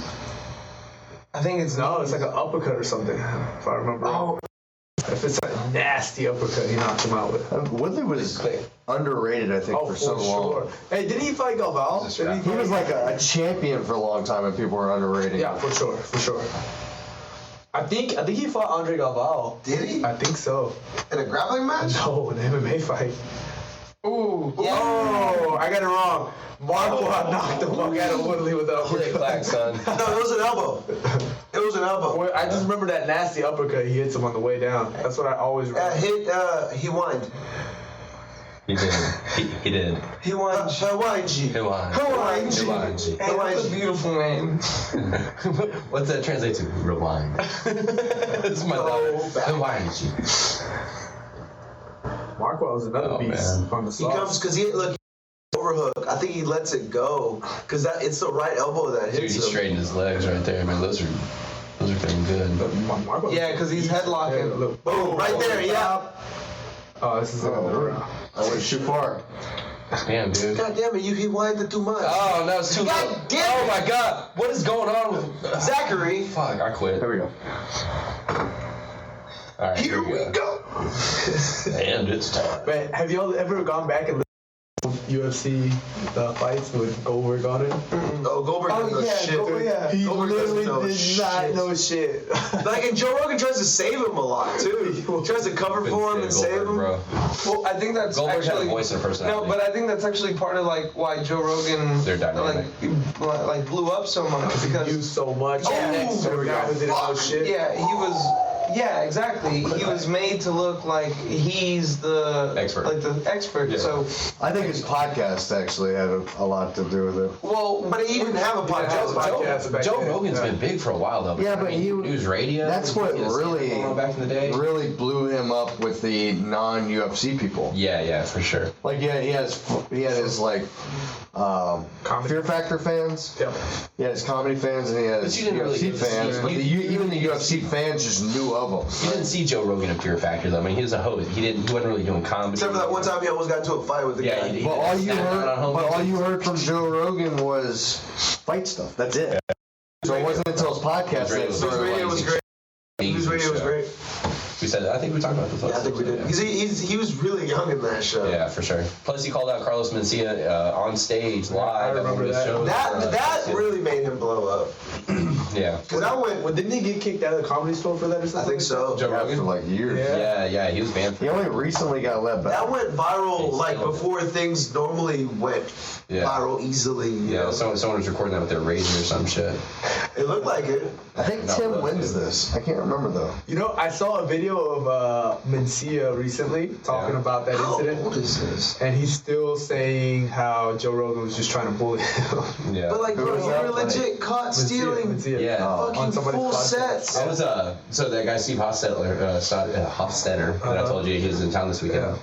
I think it's No, it's like an uppercut or something. If I remember. Oh, If it's a nasty uppercut, he knocked him out with. Woodley was underrated, I think, Oh, for so long. Hey, didn't he fight Galval? He was like a champion for a long time, and people were underrated. Yeah, for sure. I think he fought Andre Galval. Did he? I think so. In a grappling match? No, an MMA fight. ooh. Oh, I got it wrong. Mark Watt knocked the fuck out of Woodley with the Click clack, uppercut. son. No, it was an elbow. It was an elbow. Well, I just remember that nasty uppercut he hits him on the way down. That's what I always remember. He whined. He did. He did. He whined. Hawaii. He won. Hawaii. Hawaii. Hey, that's a beautiful name. What's that translate to? Rewind. This is my daughter. back. Hawaii. Markwell is another Oh, beast man. on the He sauce. comes because he overhook. I think he lets it go because it's the right elbow that Dude, hits he him. straightened his legs right there, man. Those are feeling good. Markwell. Yeah, because he's headlocking. Yeah, look. Boom, right there, yeah. Oh, this is another round. I went too far. Damn, dude. God damn it, he wanted too much. Oh, that was too God low. damn Oh it. my god. What is going on with Zachary, Fuck, I quit. There we go. Alright, here we go. And it's time. Man, have y'all ever gone back and listened to UFC fights with Goldberg on it? Oh, Goldberg doesn't know shit. Goldberg, yeah. He Goldberg doesn't literally know did not shit. know shit. Like, and Joe Rogan tries to save him a lot too. He tries to cover for him and save him. Bro. Well, I think that's Goldberg had actually a voice and a personality. no, but I think that's actually part of like why Joe Rogan They're dynamic. like blew up so much He because used so much. Oh, next to a guy who didn't know shit. yeah, he was. Yeah, exactly. He was made to look like he's the Expert. like the expert. Yeah. So, I think his podcast actually had a lot to do with it. well, But he didn't have a podcast. Podcast back Joe then. Rogan's been big for a while though. Yeah, but I mean, he- news radio. That's what he had a really, stand-up going on back in the day. really blew him up with the non-UFC people. Yeah, for sure. Like, yeah, he had his like Comedy. Fear Factor fans. Yep. He had his comedy fans, and he had his But you didn't really UFC get to see- fans. But even the UFC fans just knew of him. You didn't see Joe Rogan in Fear Factor though. I mean, he was a host. He wasn't really doing comedy. Except for that one time he almost got into a fight with the Yeah, guy. he But all you snapped heard, out on but home. all you heard from Joe Rogan was fight stuff. That's it. So it wasn't until his podcast that News started radio was great. News radio was great. We said, I think we talked about this. Yeah, I think we did. He was really young in that show. Yeah, for sure. Plus, he called out Carlos Mencia on stage live. I remember at one of his that. shows. That really made him blow up. Yeah. Because I went. Well, didn't he get kicked out of the comedy store for that or I something? think so. Joe Yeah, Rogan? for like years. Yeah. Yeah, he was banned for He only recently got let back. That went viral It's like still- before things normally went Yeah. viral easily. you Yeah, know? someone was recording that with their razor or some shit. It looked like it. I think No, Tim that's wins good. this. I can't remember though. You know, I saw a video of Mencia recently talking Yeah. about that How incident. old is this? And he's still saying how Joe Rogan was just trying to bully him. Yeah. But like, Who bro, was you that? were legit caught stealing Mencia. Yeah. On fucking somebody's full podcast. sets. I was so that guy Steve Hofstetter that I told you he was in town this weekend.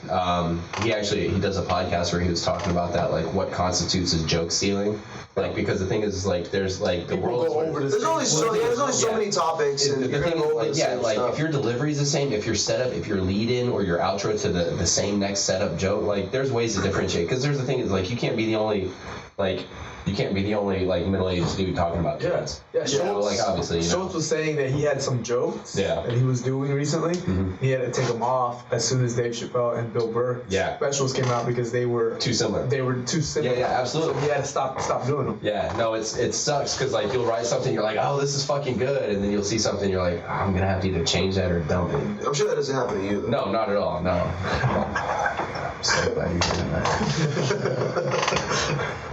He does a podcast where he was talking about that, like what constitutes as joke stealing, like because the thing is like there's like the People world is go over this. There's only so Yeah. many topics, and the you're thing gonna go over is, the like, same like stuff. if your delivery is the same, if your setup, if your lead in or your outro to the same next setup joke, like there's ways to differentiate. Because there's the thing is like you can't be the only like middle-aged dude talking about kids. Yeah, You know, Schultz, like obviously, you know. Schultz was saying that he had some jokes Yeah. that he was doing recently. Mhm. He had to take them off as soon as Dave Chappelle and Bill Burr Yeah. specials came out because they were Too similar. too similar. Yeah, absolutely. So he had to stop doing them. Yeah, no, it sucks because like you'll write something, you're like, oh, this is fucking good, and then you'll see something, you're like, oh, I'm gonna have to either change that or dump it. I'm sure that doesn't happen to you. Though. No, not at all. No. I'm so glad you're doing that.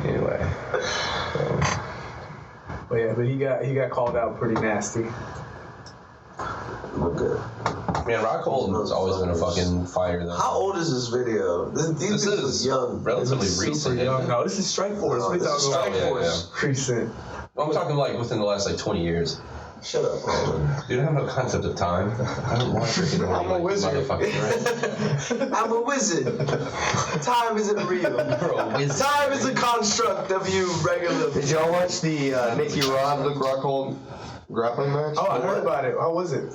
Anyway. But he got called out pretty nasty. Look good. Man, Rock Holden's always been a fucking fighter though. How old is this video? These This people is are young. relatively Super recent. young. isn't it? No, this is Strike Force. No, What are you this is talking Strike about? Force. Recent. I'm talking like within the last like 20 years. Shut up, Holden. Dude, I have no concept of time. I don't watch freaking I'm a wizard. motherfucker, right? I'm a wizard. Time isn't real. You're a wizard. Time is a construct of you regular. Did y'all watch the Nicky Rod Luke Rockhold grappling match? Oh, I heard about it. How was it?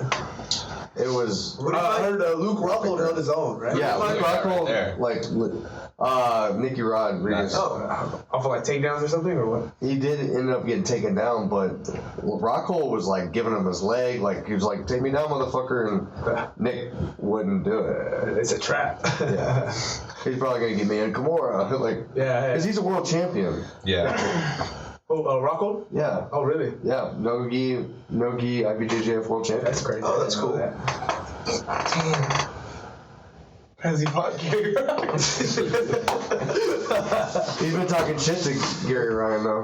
It was. I heard Luke Rockhold held his own, right? Yeah, Luke Luke Rockhold, Rockhold, right there. Nicky Rodriguez. Oh, Off of like takedowns or something, or what? He did end up getting taken down, but Rockhold was like giving him his leg, like he was like, "Take me down, motherfucker," and Nick wouldn't do it. It's a trap. Yeah, he's probably gonna get me in Kimura, like, Yeah. because he's a world champion. Yeah. Oh, Rockhold? Yeah, Oh, really? yeah, no gi, IBJJF world champion. That's crazy. Oh, that's I didn't know cool. that. Has he fought Gary He's been talking shit to Gary Ryan though.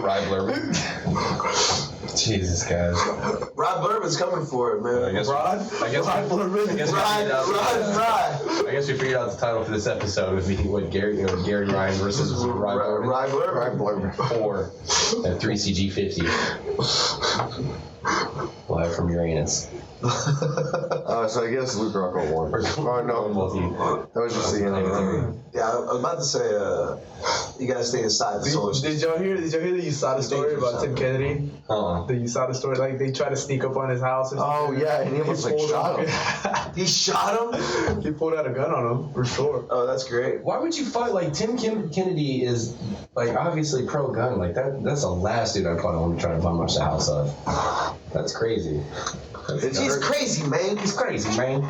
Rye Blurbin. Jesus, guys. Rod Blurbin's coming for it, man. I guess Rod? I guess Rod Blurbin? I guess we Rod, figured out Rod, I guess we figured out the title for this episode would be what Gary Ryan versus Rye Blurbin. Rod Ryan Blurbin. Blurbin. Or at 3CG50. Live from Uranus. So I guess Luke Rocco won. Oh no, that was just the end of it. Yeah, I was about to say, you guys think aside the source. Did y'all hear the USADA story about Tim Kennedy? The USADA story, like they tried to sneak up on his house. Or something. Oh yeah, and he almost like shot him. He shot him? He pulled out a gun on him for sure. Oh, that's great. Why would you fight? Like Tim Kennedy is like obviously pro gun. Like that's the last dude I'd probably want to try to bum rush the house of. That's crazy. He's crazy, man. He's crazy, man.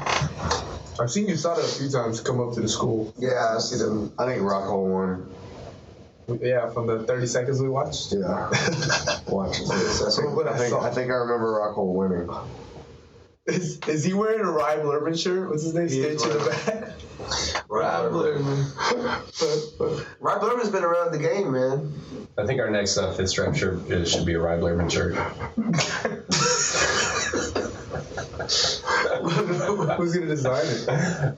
I've seen USADA a few times come up to the school. Yeah, I see them. I think Rocco won. Yeah, from the 30 seconds we watched. Yeah. Watch it. I I think I remember Rocco winning. Is he wearing a Ryan Blurbin shirt? What's his name? Stitch in the back. Ryan Blurbin. Ryan Blurbin's been around the game, man. I think our next fifth stripe shirt should be a Ryan Blurbin shirt. Who's gonna design it?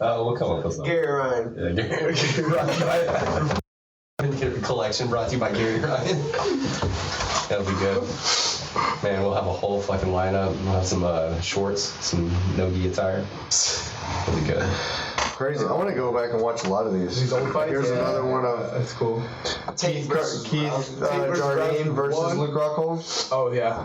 We'll come up with something. Gary Ryan. Yeah, Gary Ryan. Collection brought to you by Gary Ryan. That'll be good. Man, we'll have a whole fucking lineup. We'll have some shorts, some no-gi attire. That'll be good. Crazy. I want to go back and watch a lot of these. These old fights? Here's Yeah. another one of That's cool. Keith versus Jardine versus one. Luke Rocco. Oh yeah.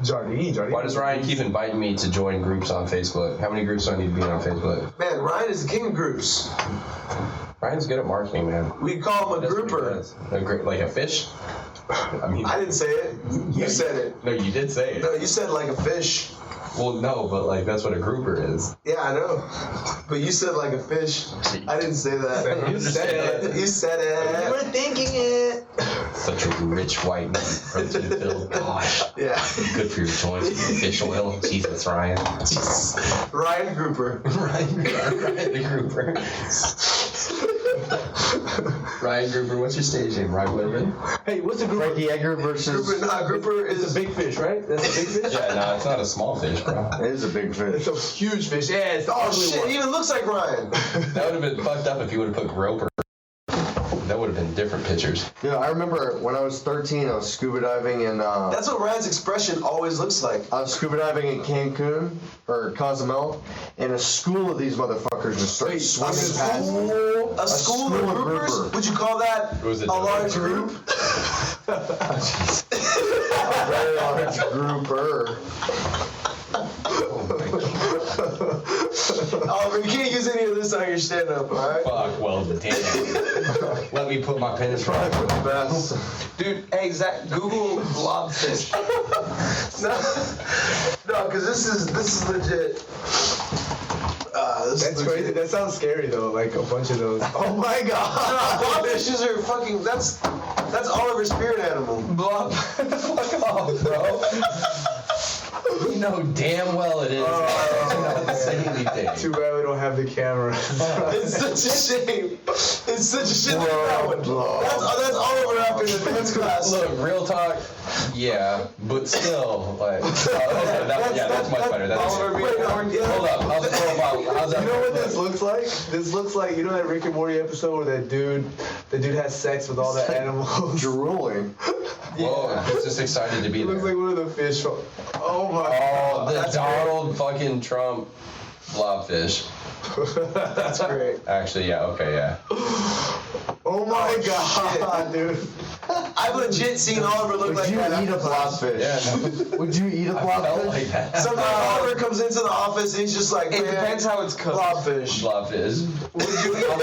Jardine. Why does Ryan keep inviting me to join groups on Facebook? How many groups do I need to be in on Facebook? Man, Ryan is the king of groups. Ryan's good at marketing, man. We call him a That's what he grouper. does. Like a fish? I mean, I didn't say it. You said it. No, you did say it. No, you said like a fish. Well, no, but like that's what a grouper is. Yeah, I know. But you said like a fish. I didn't say that. You said it. You said it. You were thinking it. Such a rich white protein filled. Gosh, Yeah. good for your joints. Fish oil. Jesus, Ryan. Ryan Grouper. Ryan the grouper. Ryan Grouper, what's your stage name? Ryan Blurbin? Hey, what's a grouper? Frankie Edgar versus. Grouper, nah, Grouper It's is a big fish, right? That's a big fish? Yeah, no, it's not a small fish, bro. It is a big fish. It's a huge fish. Yeah, it's the Oh ugly shit, one. he even looks like Ryan. That would have been fucked up if you would have put Groper. That would have been different pictures. Yeah, I remember when I was 13, I was scuba diving in. That's what Ryan's expression always looks like. I was scuba diving in Cancun or Cozumel, and a school of these motherfuckers just started swimming past me. A school of groupers? grouper. Would you call that Was it a large group? group? A very large grouper. Oliver, you can't use any of this on your stand-up, alright? Fuck, well, damn. Let me put my pen in front. Probably the best. Dude, hey Zach, Google blobfish. No, because this is legit. That's crazy. That sounds scary though. Like a bunch of those. Oh my god. Blobfishes are fucking. That's Oliver's spirit animal. Blob. Fuck off, bro. You know damn well it is. Not to say anything. Too bad we don't have the camera. It's such a shame. It's such a shame. That one. That's Oliver after the dance class. Look, real talk. Yeah, but still, like, that's much better. That's Oliver being Hold up. How's the profile? How's that? You know what this looks like? This looks like, you know that Rick and Morty episode where the dude has sex with all the animals? Drooling. Whoa, he's just excited to be It looks there. like one of the fish. Oh my Oh, the That's Donald fucking Trump blobfish. That's great. Actually, yeah, okay, yeah. Oh my god, dude. I've legit seen Oliver look Would like you that. eat a blobfish? Yeah, no, Would you eat a I felt like blobfish? that. Sometimes Oliver comes into the office and he's just like, It man, depends how it's cooked. blobfish. Blobfish. Would you eat I'm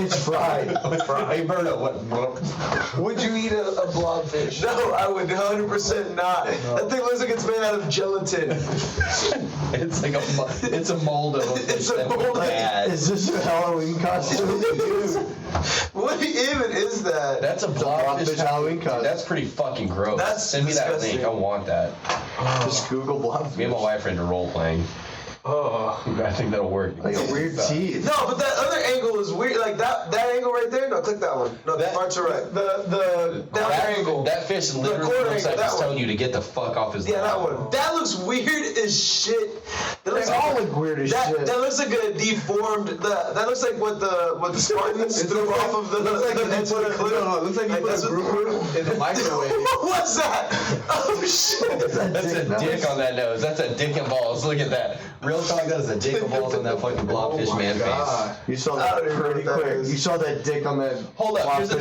It's fried. Hey, Berto, what? Would you eat a blobfish? No, I would 100% not. That thing looks like it's made out of gelatin. It's like it's a mold of a fish It's a that mold. bad. Is this your Halloween costume? What even is that? That's a blobfish blobfish Halloween costume. That's pretty fucking gross. That's Send me that disgusting. link. I want that. Just Google Me and my blobfish. wife are into role playing. Oh. I think that'll work. Like a weird teeth. No, but that other angle is weird. Like that angle right there. No, click that one. No, the parts are right. That angle. That fish literally quarter looks like angle, he's that telling one. you to get the fuck off his Yeah, lap. that one. That looks weird as shit. That looks They all look weird as shit. That looks like a deformed. That looks like what the Spartans threw off of the. Looks like the you put a cliff. it looks like you put that's a what- grouper in the microwave. What's that? Oh shit! That's a dick on that nose. That's a dick and balls. Look at that. Real talk, that is a dick and balls on that fucking blobfish man face. You saw I don't that even know pretty what that quick. is. You saw that dick on that. Hold up. Here's blobfish. the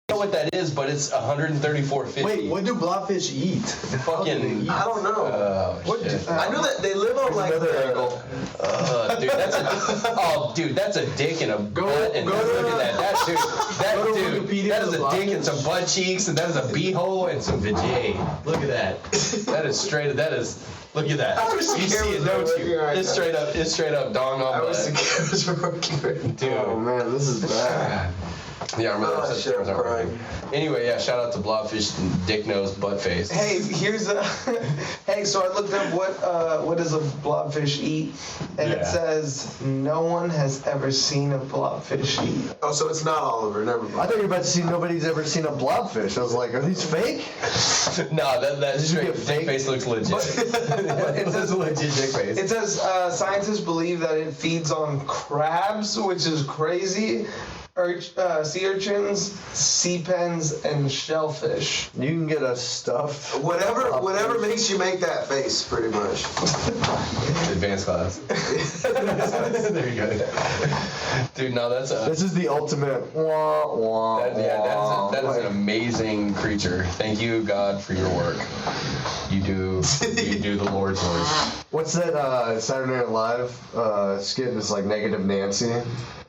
I don't know what that is, but it's 134.50. Wait, what do blobfish eat? Fucking. I don't know. What? Shit. I know that they live on like Another the. angle. Dude, that's a dick and a Go- butt. And go look to- at that. Go to Dude, Wikipedia that is for a dick blobfish. and some butt cheeks, and that is a beehole and some vajay. Look at that. That is straight. That is. Look at that. I wish the You see cameras it, were don't working you? right It's now. straight up. It's straight up dong on I wish the butt. cameras were working right. Dude. Oh man, this is bad. Yeah, I remember Oh, that shit, cameras I'm aren't crying. working. Anyway, yeah, shout out to Blobfish, dick nose, butt face. Hey, here's a. Hey, so I looked up what does a blobfish eat, and Yeah. it says no one has ever seen a blobfish eat. Oh, so it's not Oliver. Never I mind. thought you were about to see nobody's ever seen a blobfish. I was like, are these fake? No, that you straight get dick fake? face looks legit. This is a legit dick face. It says scientists believe that it feeds on crabs, which is crazy. Sea urchins, sea pens, and shellfish. You can get a stuffed. Whatever makes you make that face, pretty much. Advanced class. There you go. Dude, no, that's a. This is the ultimate. Wah, wah, That is an amazing creature. Thank you, God, for your work. You do the Lord's work. What's that Saturday Night Live skit that's like Negative Nancy?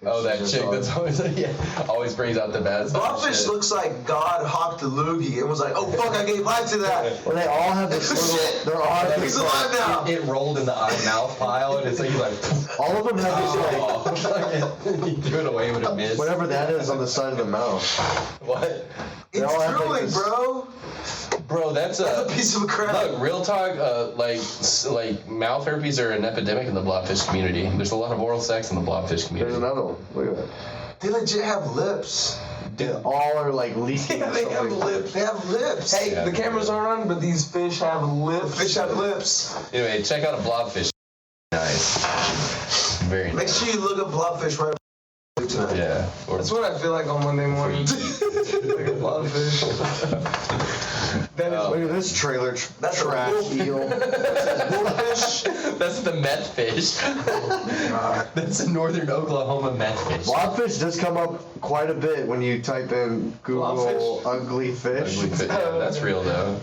Oh, that She's chick just that's always brings out the bad stuff. Blobfish Shit. looks like God hawked a loogie and was like, "Oh fuck, I gave life to that." Well, they all have this Shit. little. They're all have He's this, alive now. It rolled in the eye mouth pile, and it's like he's like, all of them have this like. oh, he threw it away with a miss. Whatever that is on the side of the mouth. What? It's all have, like, drooling, this- bro. Bro, that's That's a piece of crap. Look, real talk. Like mouth herpes are an epidemic in the blobfish community. There's a lot of oral sex in the blobfish There's community. another one. Look at that. They legit have lips. They all are like leaking. Yeah, or they have something. lips. They have lips. Hey, Yeah. the cameras aren't on, but these fish have lips. Fish have lips. Anyway, check out a blobfish. Nice. Very Make nice. sure you look up blobfish right tonight. Yeah. Or That's what I feel like on Monday morning. Like a blobfish. That is Look at this trailer That's a trash wolf. eel. Wolffish. That's the meth fish. That's the northern Oklahoma meth fish. Blobfish does come up quite a bit when you type in Google Blobfish? ugly fish. Ugly fish. Yeah, that's real though.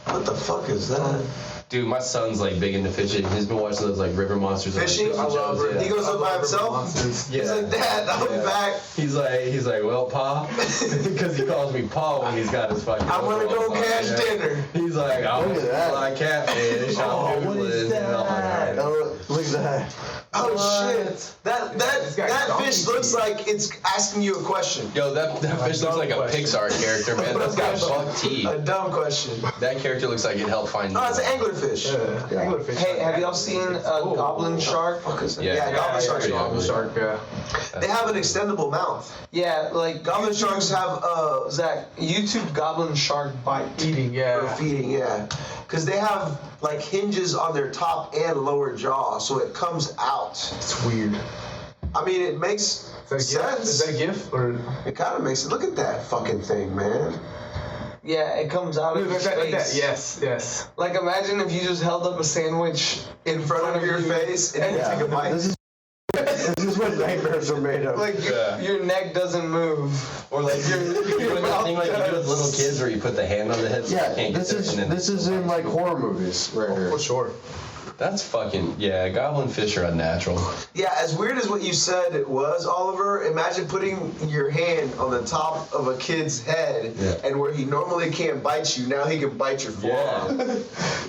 What the fuck is that? Dude, my son's like big into fishing. He's been watching those like river monsters. and, like, Fishing? fishing I love shows, it. yeah. He goes up by himself. Monsters. Yeah. He's like, Dad, I'm Yeah. back. He's like, well, Pa, because he calls me Pa when he's got his fucking. I want to go overalls on, catch yeah. dinner. He's like, I'm Look at that. fly catfish. I'm what is doodling. And I'm like, that? "All right." Oh, look at that. Oh What? shit! That This guy's that donkey fish looks teeth. like it's asking you a question. Yo, that fish looks like a question. Pixar character, man. That's got buck teeth. A dumb question. That character looks like it helped find. Oh, it's an Nemo. anglerfish. Yeah. Anglerfish. Hey, have y'all seen a goblin shark? Yeah, goblin sharks. yeah, Goblin shark. Yeah. They have an extendable mouth. Yeah, like Goblin sharks have Zach, YouTube goblin shark bite. Eating. for Yeah. feeding, yeah, because they have like hinges on their top and lower jaw, so it comes out. It's weird. I mean, it makes Is that a gift? sense. Is that a gift or? It kind of makes it. Look at that fucking thing, man. Yeah, it comes out of Dude, your like that. face. Yes. Yes. Like imagine if you just held up a sandwich In front of your face, and you Yeah. take a bite. This is what nightmares are made of. like Yeah. your neck doesn't move. Or like you're doing that thing like you do with little kids where you put the hand on the head. So Yeah, you can't this get is there, and then- this is in like horror movies right here. For sure. That's fucking goblin fish are unnatural. Yeah, as weird as what you said it was, Oliver, imagine putting your hand on the top of a kid's head, Yeah. and where he normally can't bite you, now he can bite your forearm.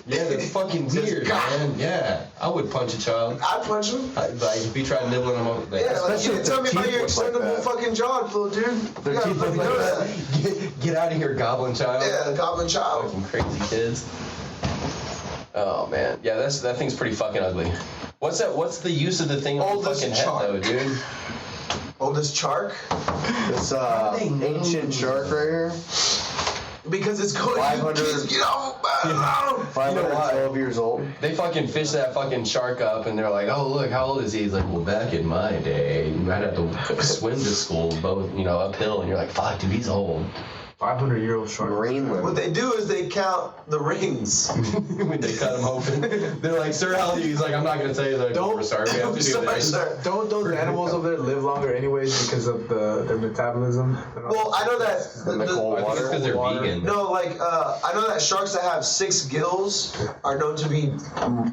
Yeah, they're fucking weird, man. Yeah, I would punch a child. I'd punch him. Like if he tried nibbling them up. Like, Yeah, like, Especially you if didn't tell me their about your teeth look like extendable that. fucking jaw, little dude. Their You gotta teeth let look me like know that. get out of here, goblin child. Yeah, goblin child. Fucking crazy kids. Oh man, yeah, that thing's pretty fucking ugly. What's that? What's the use of the thing on the Oldest fucking head shark. though, dude? Oldest shark? This ancient shark right here, Because it's going 500 get off, man. 512 years old. They fucking fish that fucking shark up, and they're like, "Oh look, how old is he?" He's like, "Well, back in my day, you might have to swim to school, both uphill." And you're like, "Fuck, dude, he's old." 500-year-old shark. Greenland. What they do is they count the rings. When they cut him open, they're like, "Sir, how old are you?" He's like, "I'm not gonna tell you that. We're sorry, we have to do Sorry, this." sir. Don't those animals over there live longer anyways because of their metabolism? Well, I know that. In the cold I think it's water. because they're Water. vegan. No, like I know that sharks that have 6 gills are known to be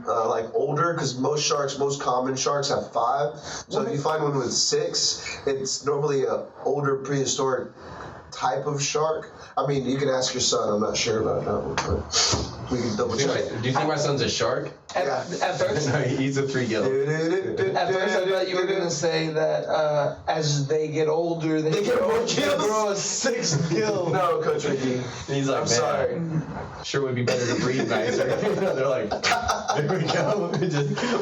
like older because most common sharks have 5. So if you find one with 6, it's normally a older prehistoric type of shark. I mean, you can ask your son. I'm not sure about that one, but we can double check. Do you think my son's a shark? Yeah. At first, No, he's a 3-gill. I thought you were gonna say that as they get older, they get more gills? grow a 6th gill. No, Coach Ricky. He's like, I'm "Man, sorry. Sure would be better to breathe nicer." They're like, "There we go."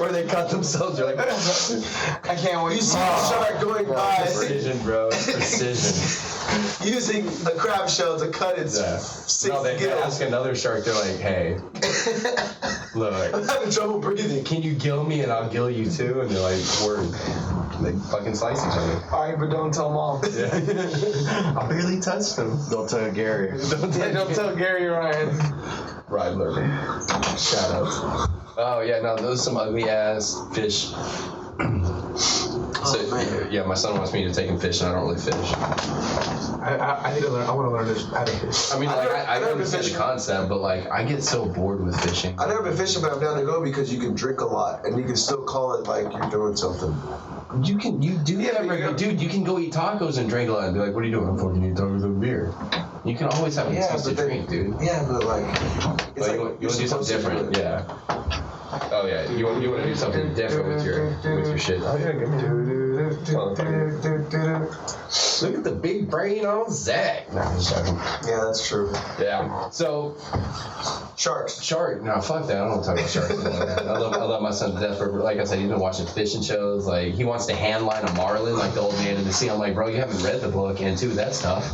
Or they cut themselves. They're like, I can't wait. You see the shark going by precision, bro. Precision. using a crab shell to cut its Yeah. 6th No, they gill. ask another shark. They're like, "Hey, I'm look, having trouble breathing. can you gill me and I'll gill you too?" And they're like, "Word." They fucking slice each other. Alright, but don't tell mom. Yeah. I barely touched him. Don't tell Gary. Don't tell Gary Ryan. Right, Blurbin. Shout out. Oh yeah, no, those are some ugly ass fish. So yeah, my son wants me to take him fishing. I don't really fish. I need to learn. I want to learn how to fish. I mean, I've like never- I I've never been understand the fishing. concept, but like I get so bored with fishing. I've never been fishing, but I'm down to go because you can drink a lot and you can still call it like you're doing something. You do Yeah, that, but you- dude. You can go eat tacos and drink a lot and be like, "What are you doing?" "I'm fucking eating tacos with beer." You can always have an Yeah, excuse to but then- drink, dude. Yeah, but like, it's But like you want you're to do supposed something to do different, it. yeah. Oh yeah, you want to do something different with your shit. Oh yeah, give me. Look at the big brain on Zach. No, I'm just joking. Yeah, that's true. Yeah. So Sharks. shark. No, fuck that. I don't want to talk about sharks anymore. Man. I love my son to death. But like I said, he's been watching fishing shows. Like he wants to handline a marlin, like the old man in the sea. I'm like, bro, you haven't read the book, and two, that's tough.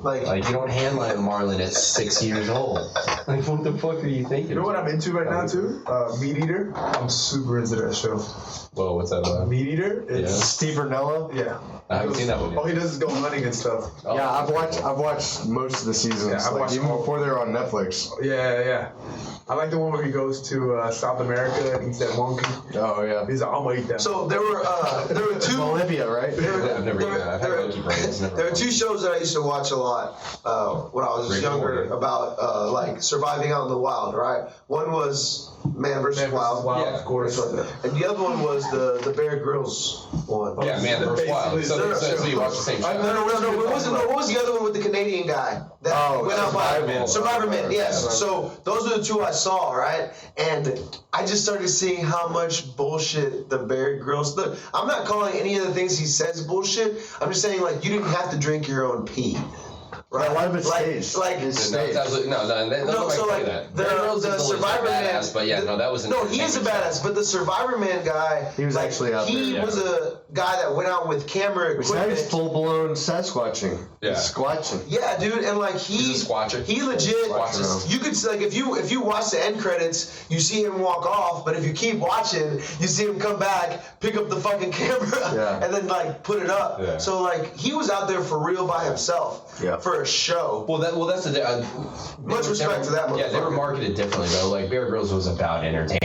Like You don't handline a marlin at 6 years old. Like what the fuck are you thinking? You know what I'm into right now too? Meat Eater. I'm super into that show. Whoa, what's that about? Meat Eater. It's Steve Rinella. yeah. I haven't seen that one yet. All he does is go hunting and stuff. Oh. Yeah, I've watched most of the seasons. Yeah, I've like, watched even all- before they were on Netflix. Yeah. I like the one where he goes to South America and eats that monkey. Oh yeah. He's like, I'm gonna eat that. so, there were 2. Bolivia, right? Yeah, I've never eaten that. I've had monkey brains. Never. There are 2 shows that I used to watch a lot when I was Rick and younger Morty. about like surviving out in the wild, right? One was Man vs. Wild. Yeah, of course. And the other one was the Bear Grylls one. Yeah, man, the first wild. So you watch the same show. No. What was the other one with the Canadian guy that Oh, went out by Survivor Man. Survivor Man? Yes. So those are the 2 I saw, right? And I just started seeing how much bullshit the Bear Grylls. Look, I'm not calling any of the things he says bullshit. I'm just saying like you didn't have to drink your own pee. Right. A lot of it's staged. Like It's No, it's absolutely, no, so like that. the Survivor Man. badass, but yeah, no, that was an No, he is a badass, but the Survivor Man guy. He was like, actually out He there, yeah. was a guy that went out with camera Which now he's equipment. full blown Sasquatching. Yeah. He's squatching. Yeah, dude, and like He's a squatcher. he legit. Squatcher. You could like if you watch the end credits, you see him walk off, but if you keep watching, you see him come back, pick up the fucking camera, Yeah. and then like put it up. Yeah. So like he was out there for real by himself Yeah. for a show. Well, that's the. Much respect to that Yeah, they were motherfucker. marketed differently though. Like Bear Grylls was about entertainment.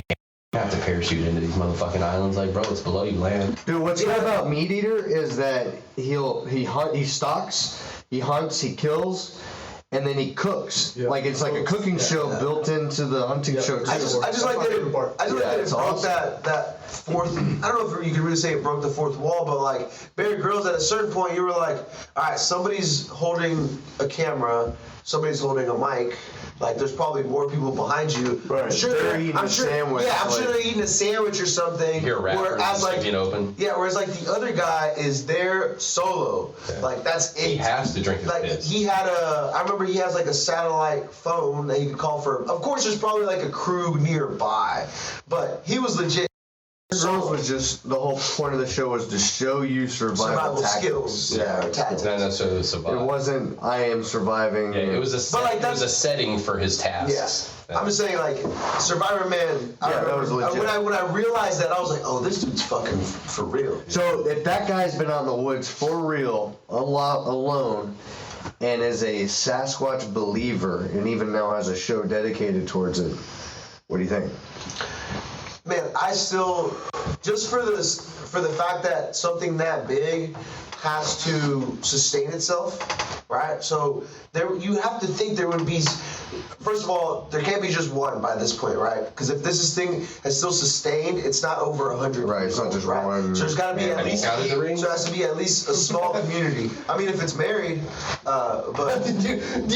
You have to parachute into these motherfucking islands, like bro, it's below you land. Dude, what's good about Meat Eater is that he stalks, he hunts, he kills, and then he cooks. Yeah. Like it's like a cooking show built into the hunting show too. I just like that it broke it's awesome. that fourth. I don't know if you could really say it broke the fourth wall, but like Bear Grylls, at a certain point, you were like, all right, somebody's holding a camera, somebody's holding a mic, like there's probably more people behind you. Right. I'm sure They're eating a sandwich, Yeah, I'm sure like- they're eating a sandwich or something. Hear rappers whereas like being open. yeah, whereas like the other guy is there solo. Yeah. Like that's it. He has to drink his Like piss. he had I remember he has like a satellite phone that he could call for. Of course, there's probably like a crew nearby, but he was legit. Girls was just the whole point of the show was to show you survival tactics. skills. Yeah, tactics. It's not necessarily It survival. wasn't I am surviving. Yeah, it was a But, like, it was a setting for his tasks. Yes. I'm just saying, like, Survivor Man, I Yeah, that remember, was legit. when I realized that, I was like, oh, this dude's fucking for real. So if that guy's been on the woods for real, alone, and is a Sasquatch believer, and even now has a show dedicated towards it, what do you think? Man, I still, just for the fact that something that big has to sustain itself, right? So you have to think there would be, first of all, there can't be just one by this point, right? Because if this thing has still sustained, it's not over 100. Right, it's not just one. So there's got to be at Have you least. counted the rings? So it has to be at least a small community. I mean, if it's married, but Do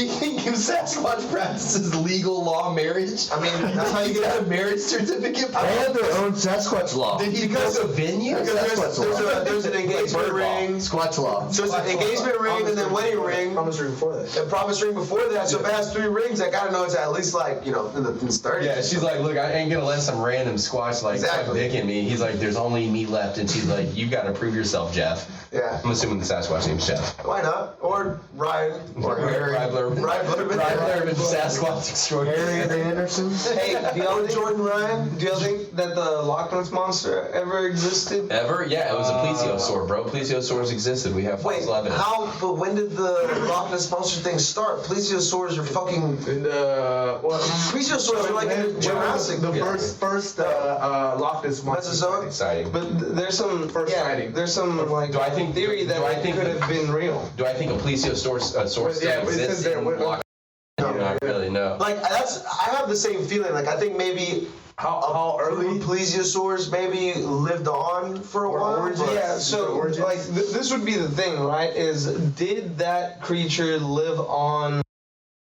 you think if Sasquatch practices legal law marriage? I mean, that's how you get a marriage certificate? They have their own Sasquatch law. Did he go to venue? There's an engagement Bird law. ring. Squatch law. So it's an engagement ring and then wedding ring. Promise ring before that. A promise ring before that. So if it has 3 rings, I gotta know it's at least like, in the 30s. Yeah, she's like, look, I ain't gonna let some random squatch like suck Exactly. dick in me. He's like, there's only me left, and she's like, you gotta prove yourself, Jeff. Yeah. I'm assuming the Sasquatch name's Jeff. Why not? Or Ryan. Or Harry Blurbin. Ryan Blurbin. Blurbin, Sasquatch extraordinary. Harry Anderson. Hey, do y'all think, Jordan Ryan. do y'all think that the Loch Ness monster ever existed? Ever? Yeah, it was a plesiosaur, bro. Plesiosaurs existed. We have Wait, fossil evidence. how? But when did the Loch Ness monster thing start? Plesiosaurs are fucking. And Plesiosaurs are like in Jurassic. the first Loch Ness monster. Mesozoic? Exciting. But there's some sighting. There's some like Do I think- theory that do I it think- could have been real. Do I think a plesiosaur still yeah, but it says exists there, in what- Loch? Not really, no. Like I have the same feeling. Like I think maybe How early? plesiosaurs maybe lived on for a while. origins? but- Yeah, so origins? like this would be the thing, right? Is did that creature live on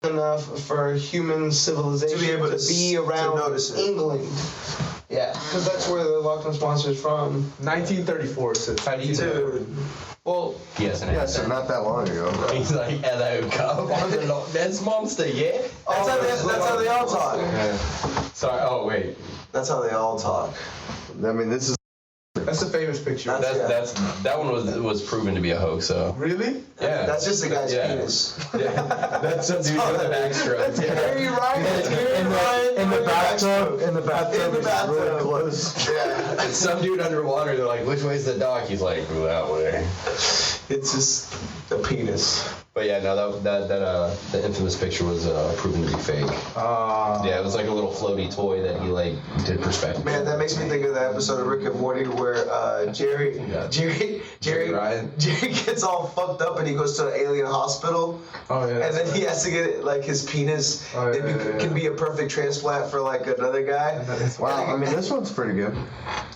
enough for human civilization To be able to be to around notice it. England? Yeah, because that's where the Loch Ness monster is from. 1934 says. How do you know? Dude. Well, Yes, and Yeah, so not that long ago. he's like, hello, come on the Loch Ness monster, yeah? That's how they all talk. Sorry, oh, wait. That's how they all talk. I mean, this is That's a famous picture. That one was proven to be a hoax, so. Really? Yeah. That's just a guy's Yeah. penis. Yeah, that's some dude with a backstroke. Yeah. Harry Ryan. in the bathtub. In the bathtub. In the it's bathtub. really close. Yeah. And some dude underwater, they're like, which way's the dock? He's like, that way. It's just a penis. But yeah, no, the infamous picture was proven to be fake. Yeah, it was like a little floaty toy that he like did perspective. Man, that makes me think of the episode of Rick and Morty where Jerry Ryan. Jerry gets all fucked up and he goes to an alien hospital. Oh yeah. And then he has to get like his penis can be a perfect transplant for like another guy. Wow, I mean, this one's pretty good.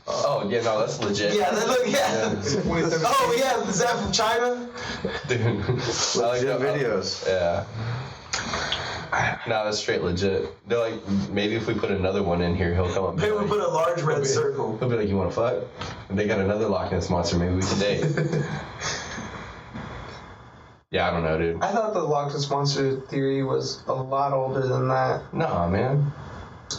Oh yeah, no, that's legit. Yeah, Oh yeah, is that from China? Dude. Legit videos. Yeah. No, that's straight legit. They're like, maybe if we put another one in here, he'll come up. Maybe we put a large red circle. He'll be like, you want to fuck? And they got another Loch Ness monster. Maybe we can date. Yeah, I don't know, dude. I thought the Loch Ness monster theory was a lot older than that. Nah, man.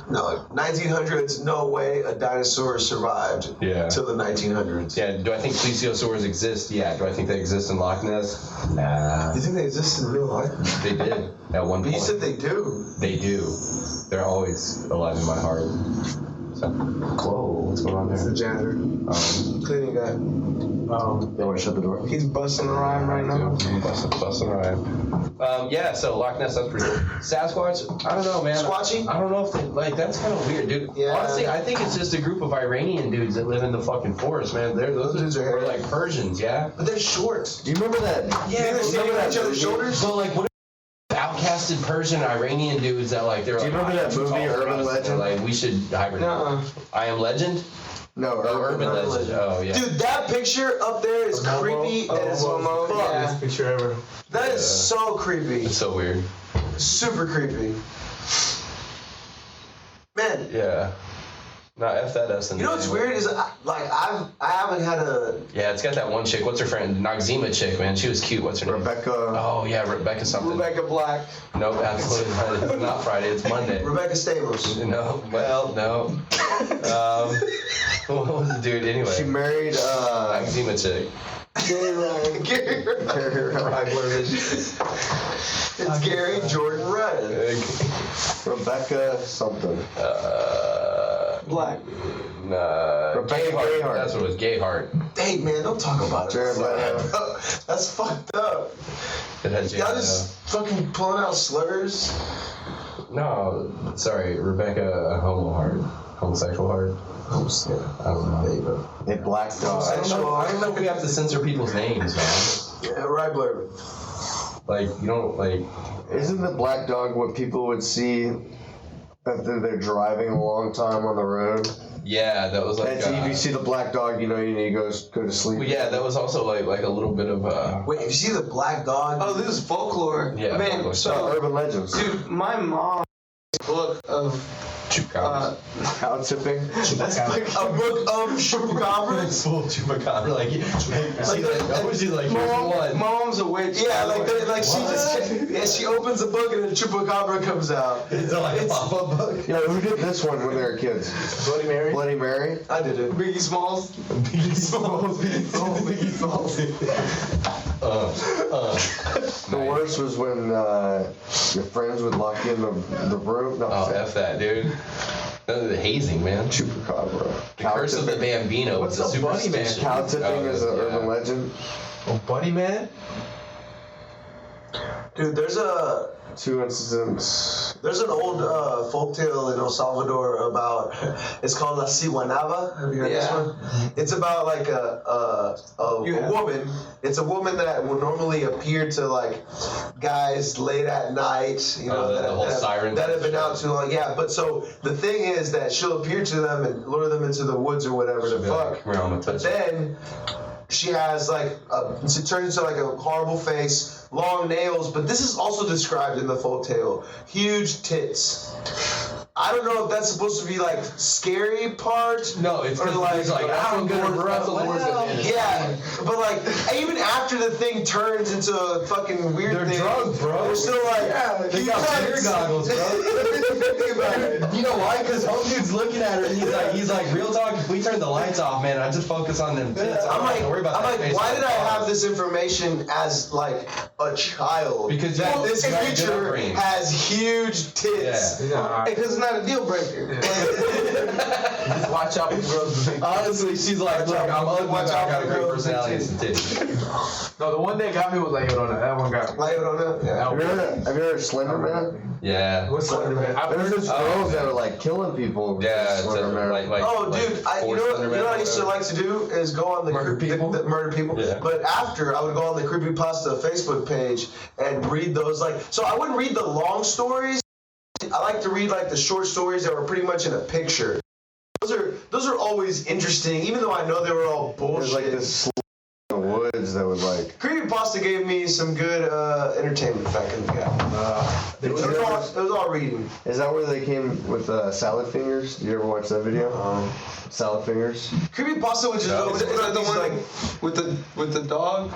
No, 1900s, no way a dinosaur survived Yeah. till the 1900s. Yeah, do I think plesiosaurs exist? Yeah. Do I think they exist in Loch Ness? Nah. You think they exist in real life? They did at one But point. you said they do. They do. They're always alive in my heart. So, Chloe, what's going on It's the there? janitor. Cleaning guy. They want to shut the door. He's busting a rhyme right now. Busting around. Yeah, so Loch Ness, that's pretty cool. Sasquatch, I don't know, man. Squatchy? I don't know if they, like, that's kind of weird, dude. Yeah. Honestly, I think it's just a group of Iranian dudes that live in the fucking forest, man. Those dudes are are hairy. like Persians, yeah? But they're short. Do you remember that? Yeah, They're standing on each other's shoulders. But like, what if outcasted Persian Iranian dudes that like they're Do you like, remember "I am that too movie, tall for Urban us," and they're Legend? like, we should hibernate. Nuh-uh. I Am Legend? No, Oh, Urban Legend. Oh, yeah. Dude, that picture up there is creepy as Homo, fuck. yeah. Best picture ever. That is so creepy. It's so weird. Super creepy. Man, Yeah. No, F that S. you know what's weird is I haven't had a. Yeah, it's got that one chick. What's her friend? Noxzema chick, man. She was cute. What's her name? Rebecca. Oh yeah, Rebecca something. Rebecca Black. Nope, absolutely not. It's not Friday. It's Monday. Rebecca Stamos. No, well, no. What was the dude anyway? She married Noxzema chick. Gary Ryan. It's Gary Jordan Ryan. Rebecca something. Black. Rebecca Gayheart. That's what it was. Gayheart. Hey man, don't talk about it. Jeremiah. That's fucked up. It had Y'all just fucking pulling out slurs. No, sorry, Rebecca homosexual heart. I don't know. There you go. A black dog. I don't know if we have to censor people's names, man. Yeah, right, Blurbin. Like, you don't, like... Isn't the black dog what people would see after they're driving a long time on the road? Yeah, that was like... That's if you see the black dog, you know you need to go to sleep. Well, yeah, that was also like a little bit of... Wait, if you see the black dog... Oh, this is folklore. Yeah, Man, folklore. so, Urban legends. dude, my mom book of Cow tipping. that's like A book of chupacabras? Full chupacabra, like she's like, here's my one. mom's a witch. Yeah, like she just she opens a book and a chupacabra comes out. It's like a pop-up book. Yo, who did this one when they were kids? Bloody Mary. Bloody Mary? I did it. Biggie Smalls. Biggie Smalls. Biggie Smalls. The worst was when your friends would lock you in the room. No, Oh, F that, dude. The hazing, man. Chupacabra. The Curse of the Bambino. What's it's a the bunny man? superstition. Cow tipping is an urban legend. Oh, Bunny Man? Dude, there's Two incidents. an old folktale in El Salvador about, it's called La Ciguanaba. Have you heard this Yeah. one? It's about like a woman. It's a woman that would normally appear to like guys late at night, you know, the whole siren that have been thing. out too long. Yeah, but so the thing is that she'll appear to them and lure them into the woods or whatever to fuck. Come here, I'm gonna But touch it. then she has like she turns into like a horrible face, long nails, but this is also described in the folktale. Huge tits. I don't know if that's supposed to be like scary part. No, it's or like I'm gonna wrestle the words at the end. Yeah, but like even after the thing turns into a fucking weird They're thing, drugged, bro. They're still like, They got beer goggles, bro. Think about it. You know why? Because home dude's looking at her and he's like, real talk, if we turn the lights off, man, I just focus on them tits. I'm like, worry about that face why on did the I car. have this information as like a child? Because that you- this you got good creature upbringing. has huge tits. Yeah. Because it's not a deal breaker. Just watch out for girls with big Honestly, she's like, look, I'm ugly, but I got a great girls with big personality and some titties. No, the one that got me was like, yo, no, that one got me. Like, I don't know. Yeah. Have you heard of Slender Man? Yeah. What's Slender Man? I've There's heard just of girls that are like killing people. with Yeah, it's Slender Man. like Oh, like dude, you four know Slender what I Man used to or like to do is go on the Murder people? the murder people. Yeah. But after I would go on the Creepypasta Facebook page and read those so I wouldn't read the long stories. I like to read like the short stories that were pretty much in a picture. Those are always interesting, even though I know they were all There's bullshit. like this in the woods that was like. Creepypasta gave me some good entertainment back in the day. It was all reading. Is that where they came with salad fingers? Did you ever watch that video? Salad fingers. Creepypasta, which is No. is Is that the these, one like, with the dog?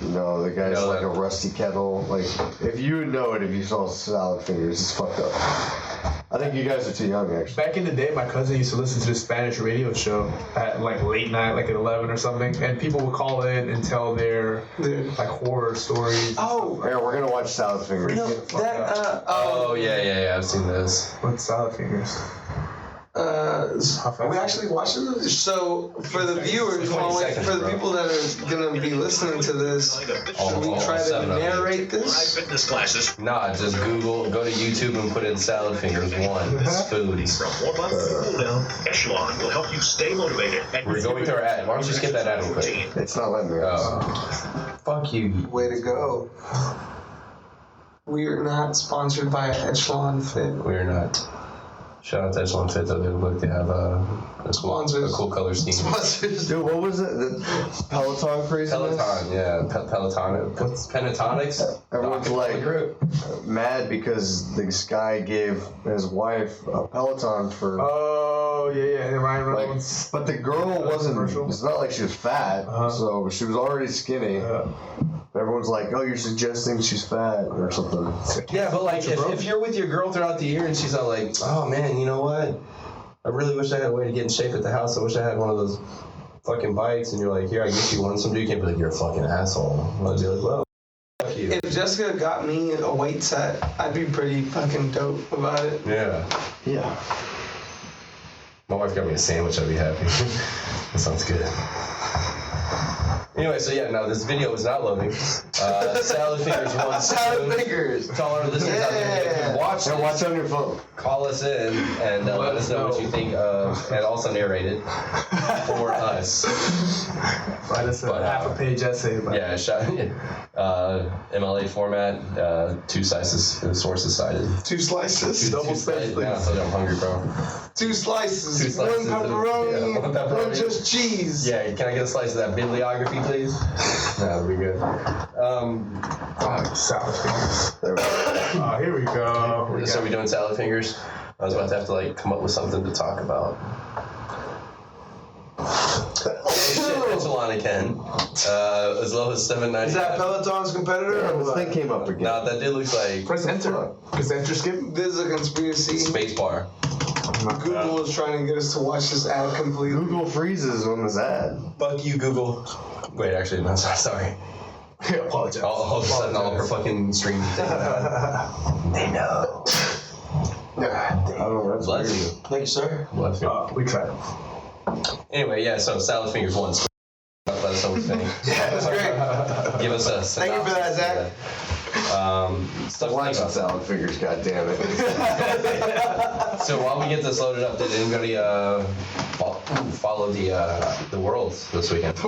No, the guy's No, like that- a rusty kettle. Like, if you would know it if you saw salad fingers, it's fucked up. I think you guys are too young, actually. Back in the day, my cousin used to listen to this Spanish radio show at like late night, like at 11 or something, and people would call in and tell their like horror stories. Oh, Here, we're gonna watch salad fingers. no, that Oh, yeah, I've seen this. With salad fingers. Are we actually watching this? So for the viewers, 20 seconds, for the bro. people that are gonna be listening to this, should we try to 7 of them. narrate this? Fitness classes Nah, just go to YouTube and put in salad fingers 1. Foods. from 1 month to cool down. Echelon will help you stay motivated. And We're going to our ad. Why don't you skip that ad real quick? It's not letting me. Fuck you. Way to go. We are not sponsored by Echelon Fit. We're not. Shout out to Echelon Fit though. They look like they have a cool color scheme. Sponsors. Dude, what was it? The Peloton craziness? Peloton, yeah, Peloton. Pentatonics. Everyone's like mad because this guy gave his wife a Peloton for. Oh yeah, and Ryan Like, Reynolds. but the girl wasn't. It's not like she was fat, so she was already skinny. Everyone's like, "Oh, you're suggesting she's fat or something." Yeah, but like if you're with your girl throughout the year and she's all like, "Oh man, you know what? I really wish I had a way to get in shape at the house. I wish I had one of those fucking bikes." And you're like, "Here, I get you one." Some dude can't be like, "You're a fucking asshole." I'd be like, "Well, fuck you." If Jessica got me a weight set, I'd be pretty fucking dope about it. Yeah. Yeah. My wife got me a sandwich. I'd be happy. That sounds good. Anyway, so yeah, no, this video was not loading. Salad Fingers won. Salad Fingers. To all our listeners out there, if you watch And watch on your phone. call us in and let us know what you think of, and also narrate it for us. Write us a half a page essay about Yeah, MLA format, 2 slices, the sources cited. 2 slices. Double space, please. Yeah, I told you I'm hungry, bro. 2 slices. 2 slices. One pepperoni. Yeah, one pepperoni. One just cheese. Yeah, can I get a slice of that bibliography, please? That'd be good. salad fingers. Oh, here we go. So we doing salad fingers? I was about to have to like come up with something to talk about. Echelon again. As low as $7.99. Is that Peloton's competitor? Yeah, or this what? thing came up again. No, that did look like Press enter. Press enter skip. This is a conspiracy. spacebar. Google is trying to get us to watch this ad completely. Google freezes on this ad. Fuck you, Google. Wait, actually, no, sorry. I apologize. All of a sudden, all of our fucking streams. They know. I don't know. That's Bless weird. you. Thank you, sir. Bless you. We tried. Anyway, yeah, so salad fingers won. Let us know what you think. Yeah, that's great. Give us a Thank you for that, Zach. Stuff to Watch think some about. salad fingers, goddammit. So while we get this loaded up, did anybody follow the Worlds this weekend?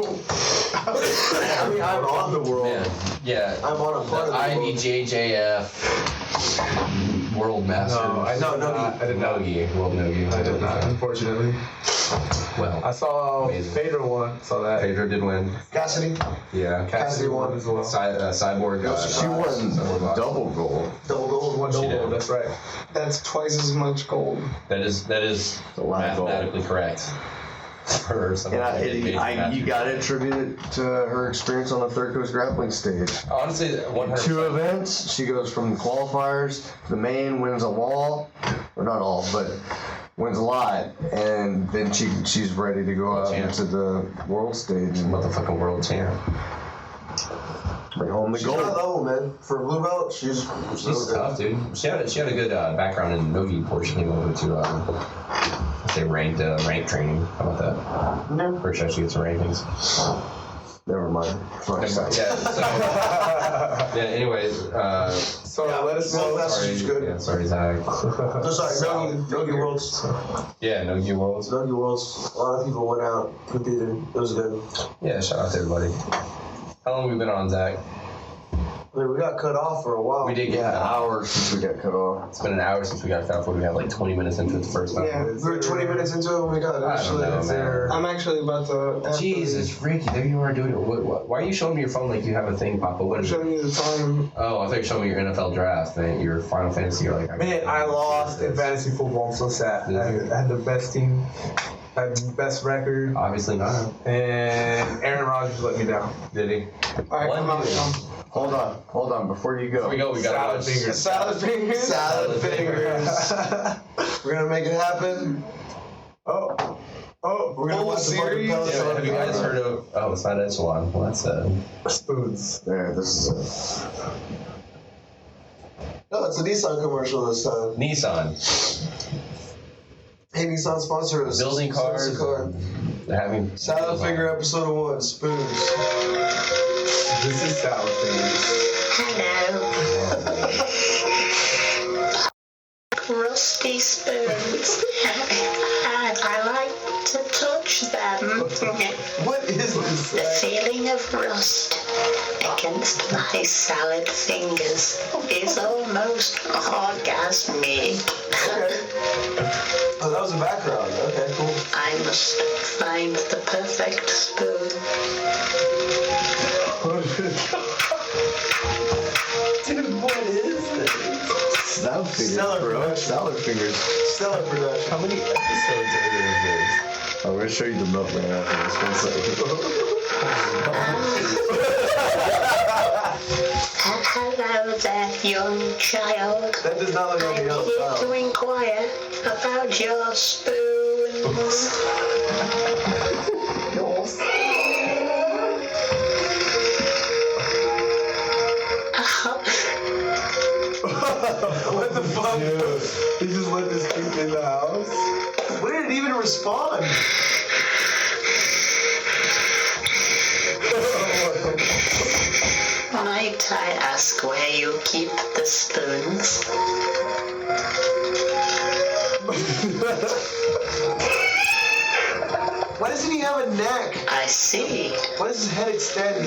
I mean, I'm on the world. Yeah. I'm on a part The of the world. IBJJF World Masters. I did not. Nogi. World Nogi. I did not, unfortunately. Well, I saw Amazing. Phaedra won. Saw that. Pedro did win. Cassidy. Yeah. Cassidy won as well. Cyborg. She won double gold. Double gold. One She double. did. That's right. That's twice as much gold. That is A lot of gold. mathematically correct. For someone And who did basic you math. got to attribute it to her experience on the Third Coast Grappling stage. Honestly, 100%. 2 events, she goes from the qualifiers to the main, wins them all, or not all, but wins a lot, and then she's ready to go out Champ. into the world stage and Motherfucking world champ. bring home the She's not gold. low, man. For a blue belt, she's She's tough, dude. She had a good background in Nogi before she came over to let's say ranked training. How about that? Yeah. Pretty sure she gets some rankings. Never mind. Fuck. Yeah. So, yeah. Anyways, So let us World know. Masters is good. Yeah, sorry, Zach. Oh, sorry, Nogi Worlds. Yeah, Nogi Worlds. Nogi Worlds. A lot of people went out, competed. It was good. Yeah, shout out to everybody. How long have we been on, Zach? I mean, we got cut off for a while. We did get Yeah, cut off. hours since we got cut off. It's been an hour since we got cut off. We had like 20 minutes into it the first time. Yeah. We were 20 minutes into it when we got I don't actually. know, man. I'm actually about to. Jesus, Ricky, there you are doing it. Why are you showing me your phone like you have a thing pop up? What I'm is it? showing you the time. Oh, I thought you were showing me your NFL draft, man. Your Final Fantasy. You're like, Man, I lost in fantasy football. I'm so sad. I had the best team, I had the best record, Obviously not. and Aaron Rodgers let me down. Did he? All right, come on. Hold on, before you go. Before we go, we gotta Salad watch. fingers. Salad fingers. Salad fingers. We're gonna make it happen. Oh, We're gonna Full watch the series? fucking Yeah, Peloton. have you guys heard of? Oh, it's not Echelon. Well, that's spoons. There, this is it. No, it's a Nissan commercial this time. Nissan. Hey, Nissan sponsor us. Building Sponsor cars. car. They're having Salad finger episode 1. Spoons. This is salad fingers. Rusty spoons. I like to touch touch them. What is this? The feeling of rust against my salad fingers is almost orgasmic. Okay. Oh, that was the background. Okay, cool. I must find the perfect spoon. Dude, what is this? Salad fingers, Stellar bro. production. Salad fingers. Stellar production. How many episodes are there of this? I'm gonna show you the milkman after this one second. Hello there, young child. That does not look like a I'm young here child. to inquire about your spoons. What the fuck? He just let this creep in the house. When did it even respond? Might I ask where you keep the spoons? Why doesn't he have a neck? I see. Why does his head extend?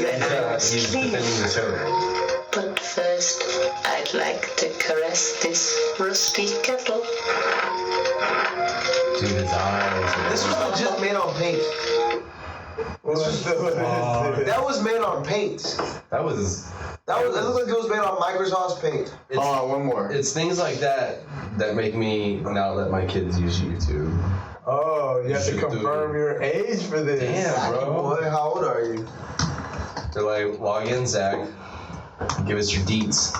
He's defending the show. But first, I'd like to caress this rusty kettle. Dude, his eyes. This was legit made on paint. That was made on paint. That was. It looked like it was made on Microsoft's paint. It's, Hold on, one more. it's things like that that make me not let my kids use YouTube. Oh, you have to Shoot, confirm dude. your age for this. Damn, bro. Boy, how old are you? They're like, log in, Zach. Give us your deets.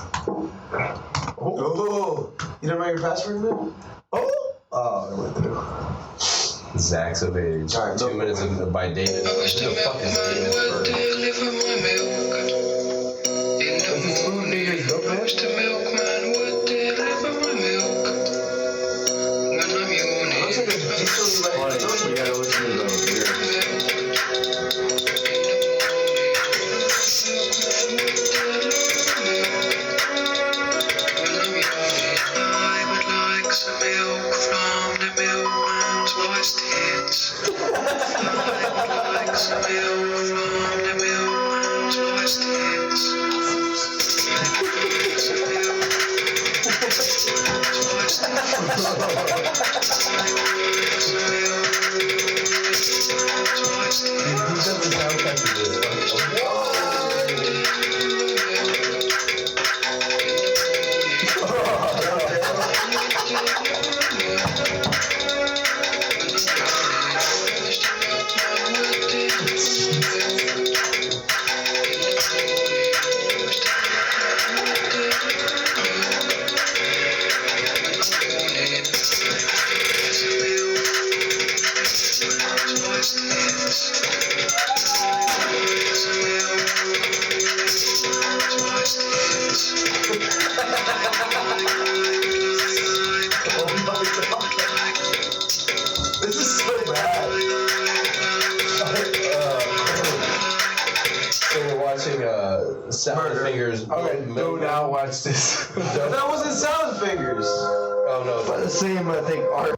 Oh, you don't know your password, man? Oh, it went through. Zach's of age. All right, 2 look. minutes by David. Who the fuck is David Bird? This is Spoon Fingers Milkman. Looks like a decently Hold on, we gotta listen to those lyrics. I would like some milk from the milkman's moist tits. I would like some milk from the milkman's moist tits. Some milk from the moist tits. Some milk from the moist He tits. does the soundtrack to this. This is so bad. So we're watching Salad Murder. Fingers. Okay, do not watch this. That wasn't Salad Fingers. Oh no. But the same, I think, art.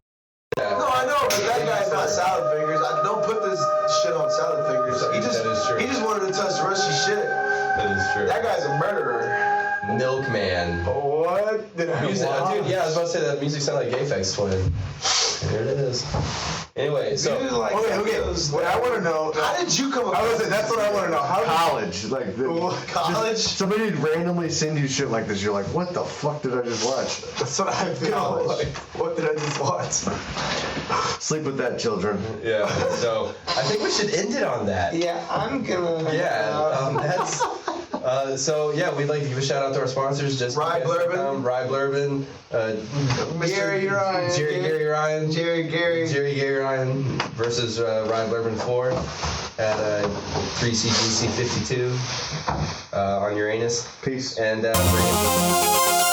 No, I know, but that guy's not Salad Fingers. Don't put this shit on Salad Fingers. That is true. He just wanted to touch rusty shit. That is true. That guy's a murderer. Milkman. What did I Music, watch? dude, yeah, I was about to say that music sounded like Gayfex Twin. Here it is. Anyway, so Dude, like, Okay. What I want to know. how did you come I up was. That's what I want to know. How? College, like college? somebody randomly send you shit like this. You're like, what the fuck did I just watch? That's what I feel College. like. What did I just watch? Sleep with that, children. yeah, so I think we should end it on that. Yeah, I'm gonna. Yeah, that's. So yeah, we'd like to give a shout out to our sponsors. Just Rye Blurbin. Rye Blurbin. Gary Ryan. Gary Ryan. Jerry Gary. Gary Ryan versus Rye Blurbin 4 at 3CGC 52 on Uranus. Peace. And bring it.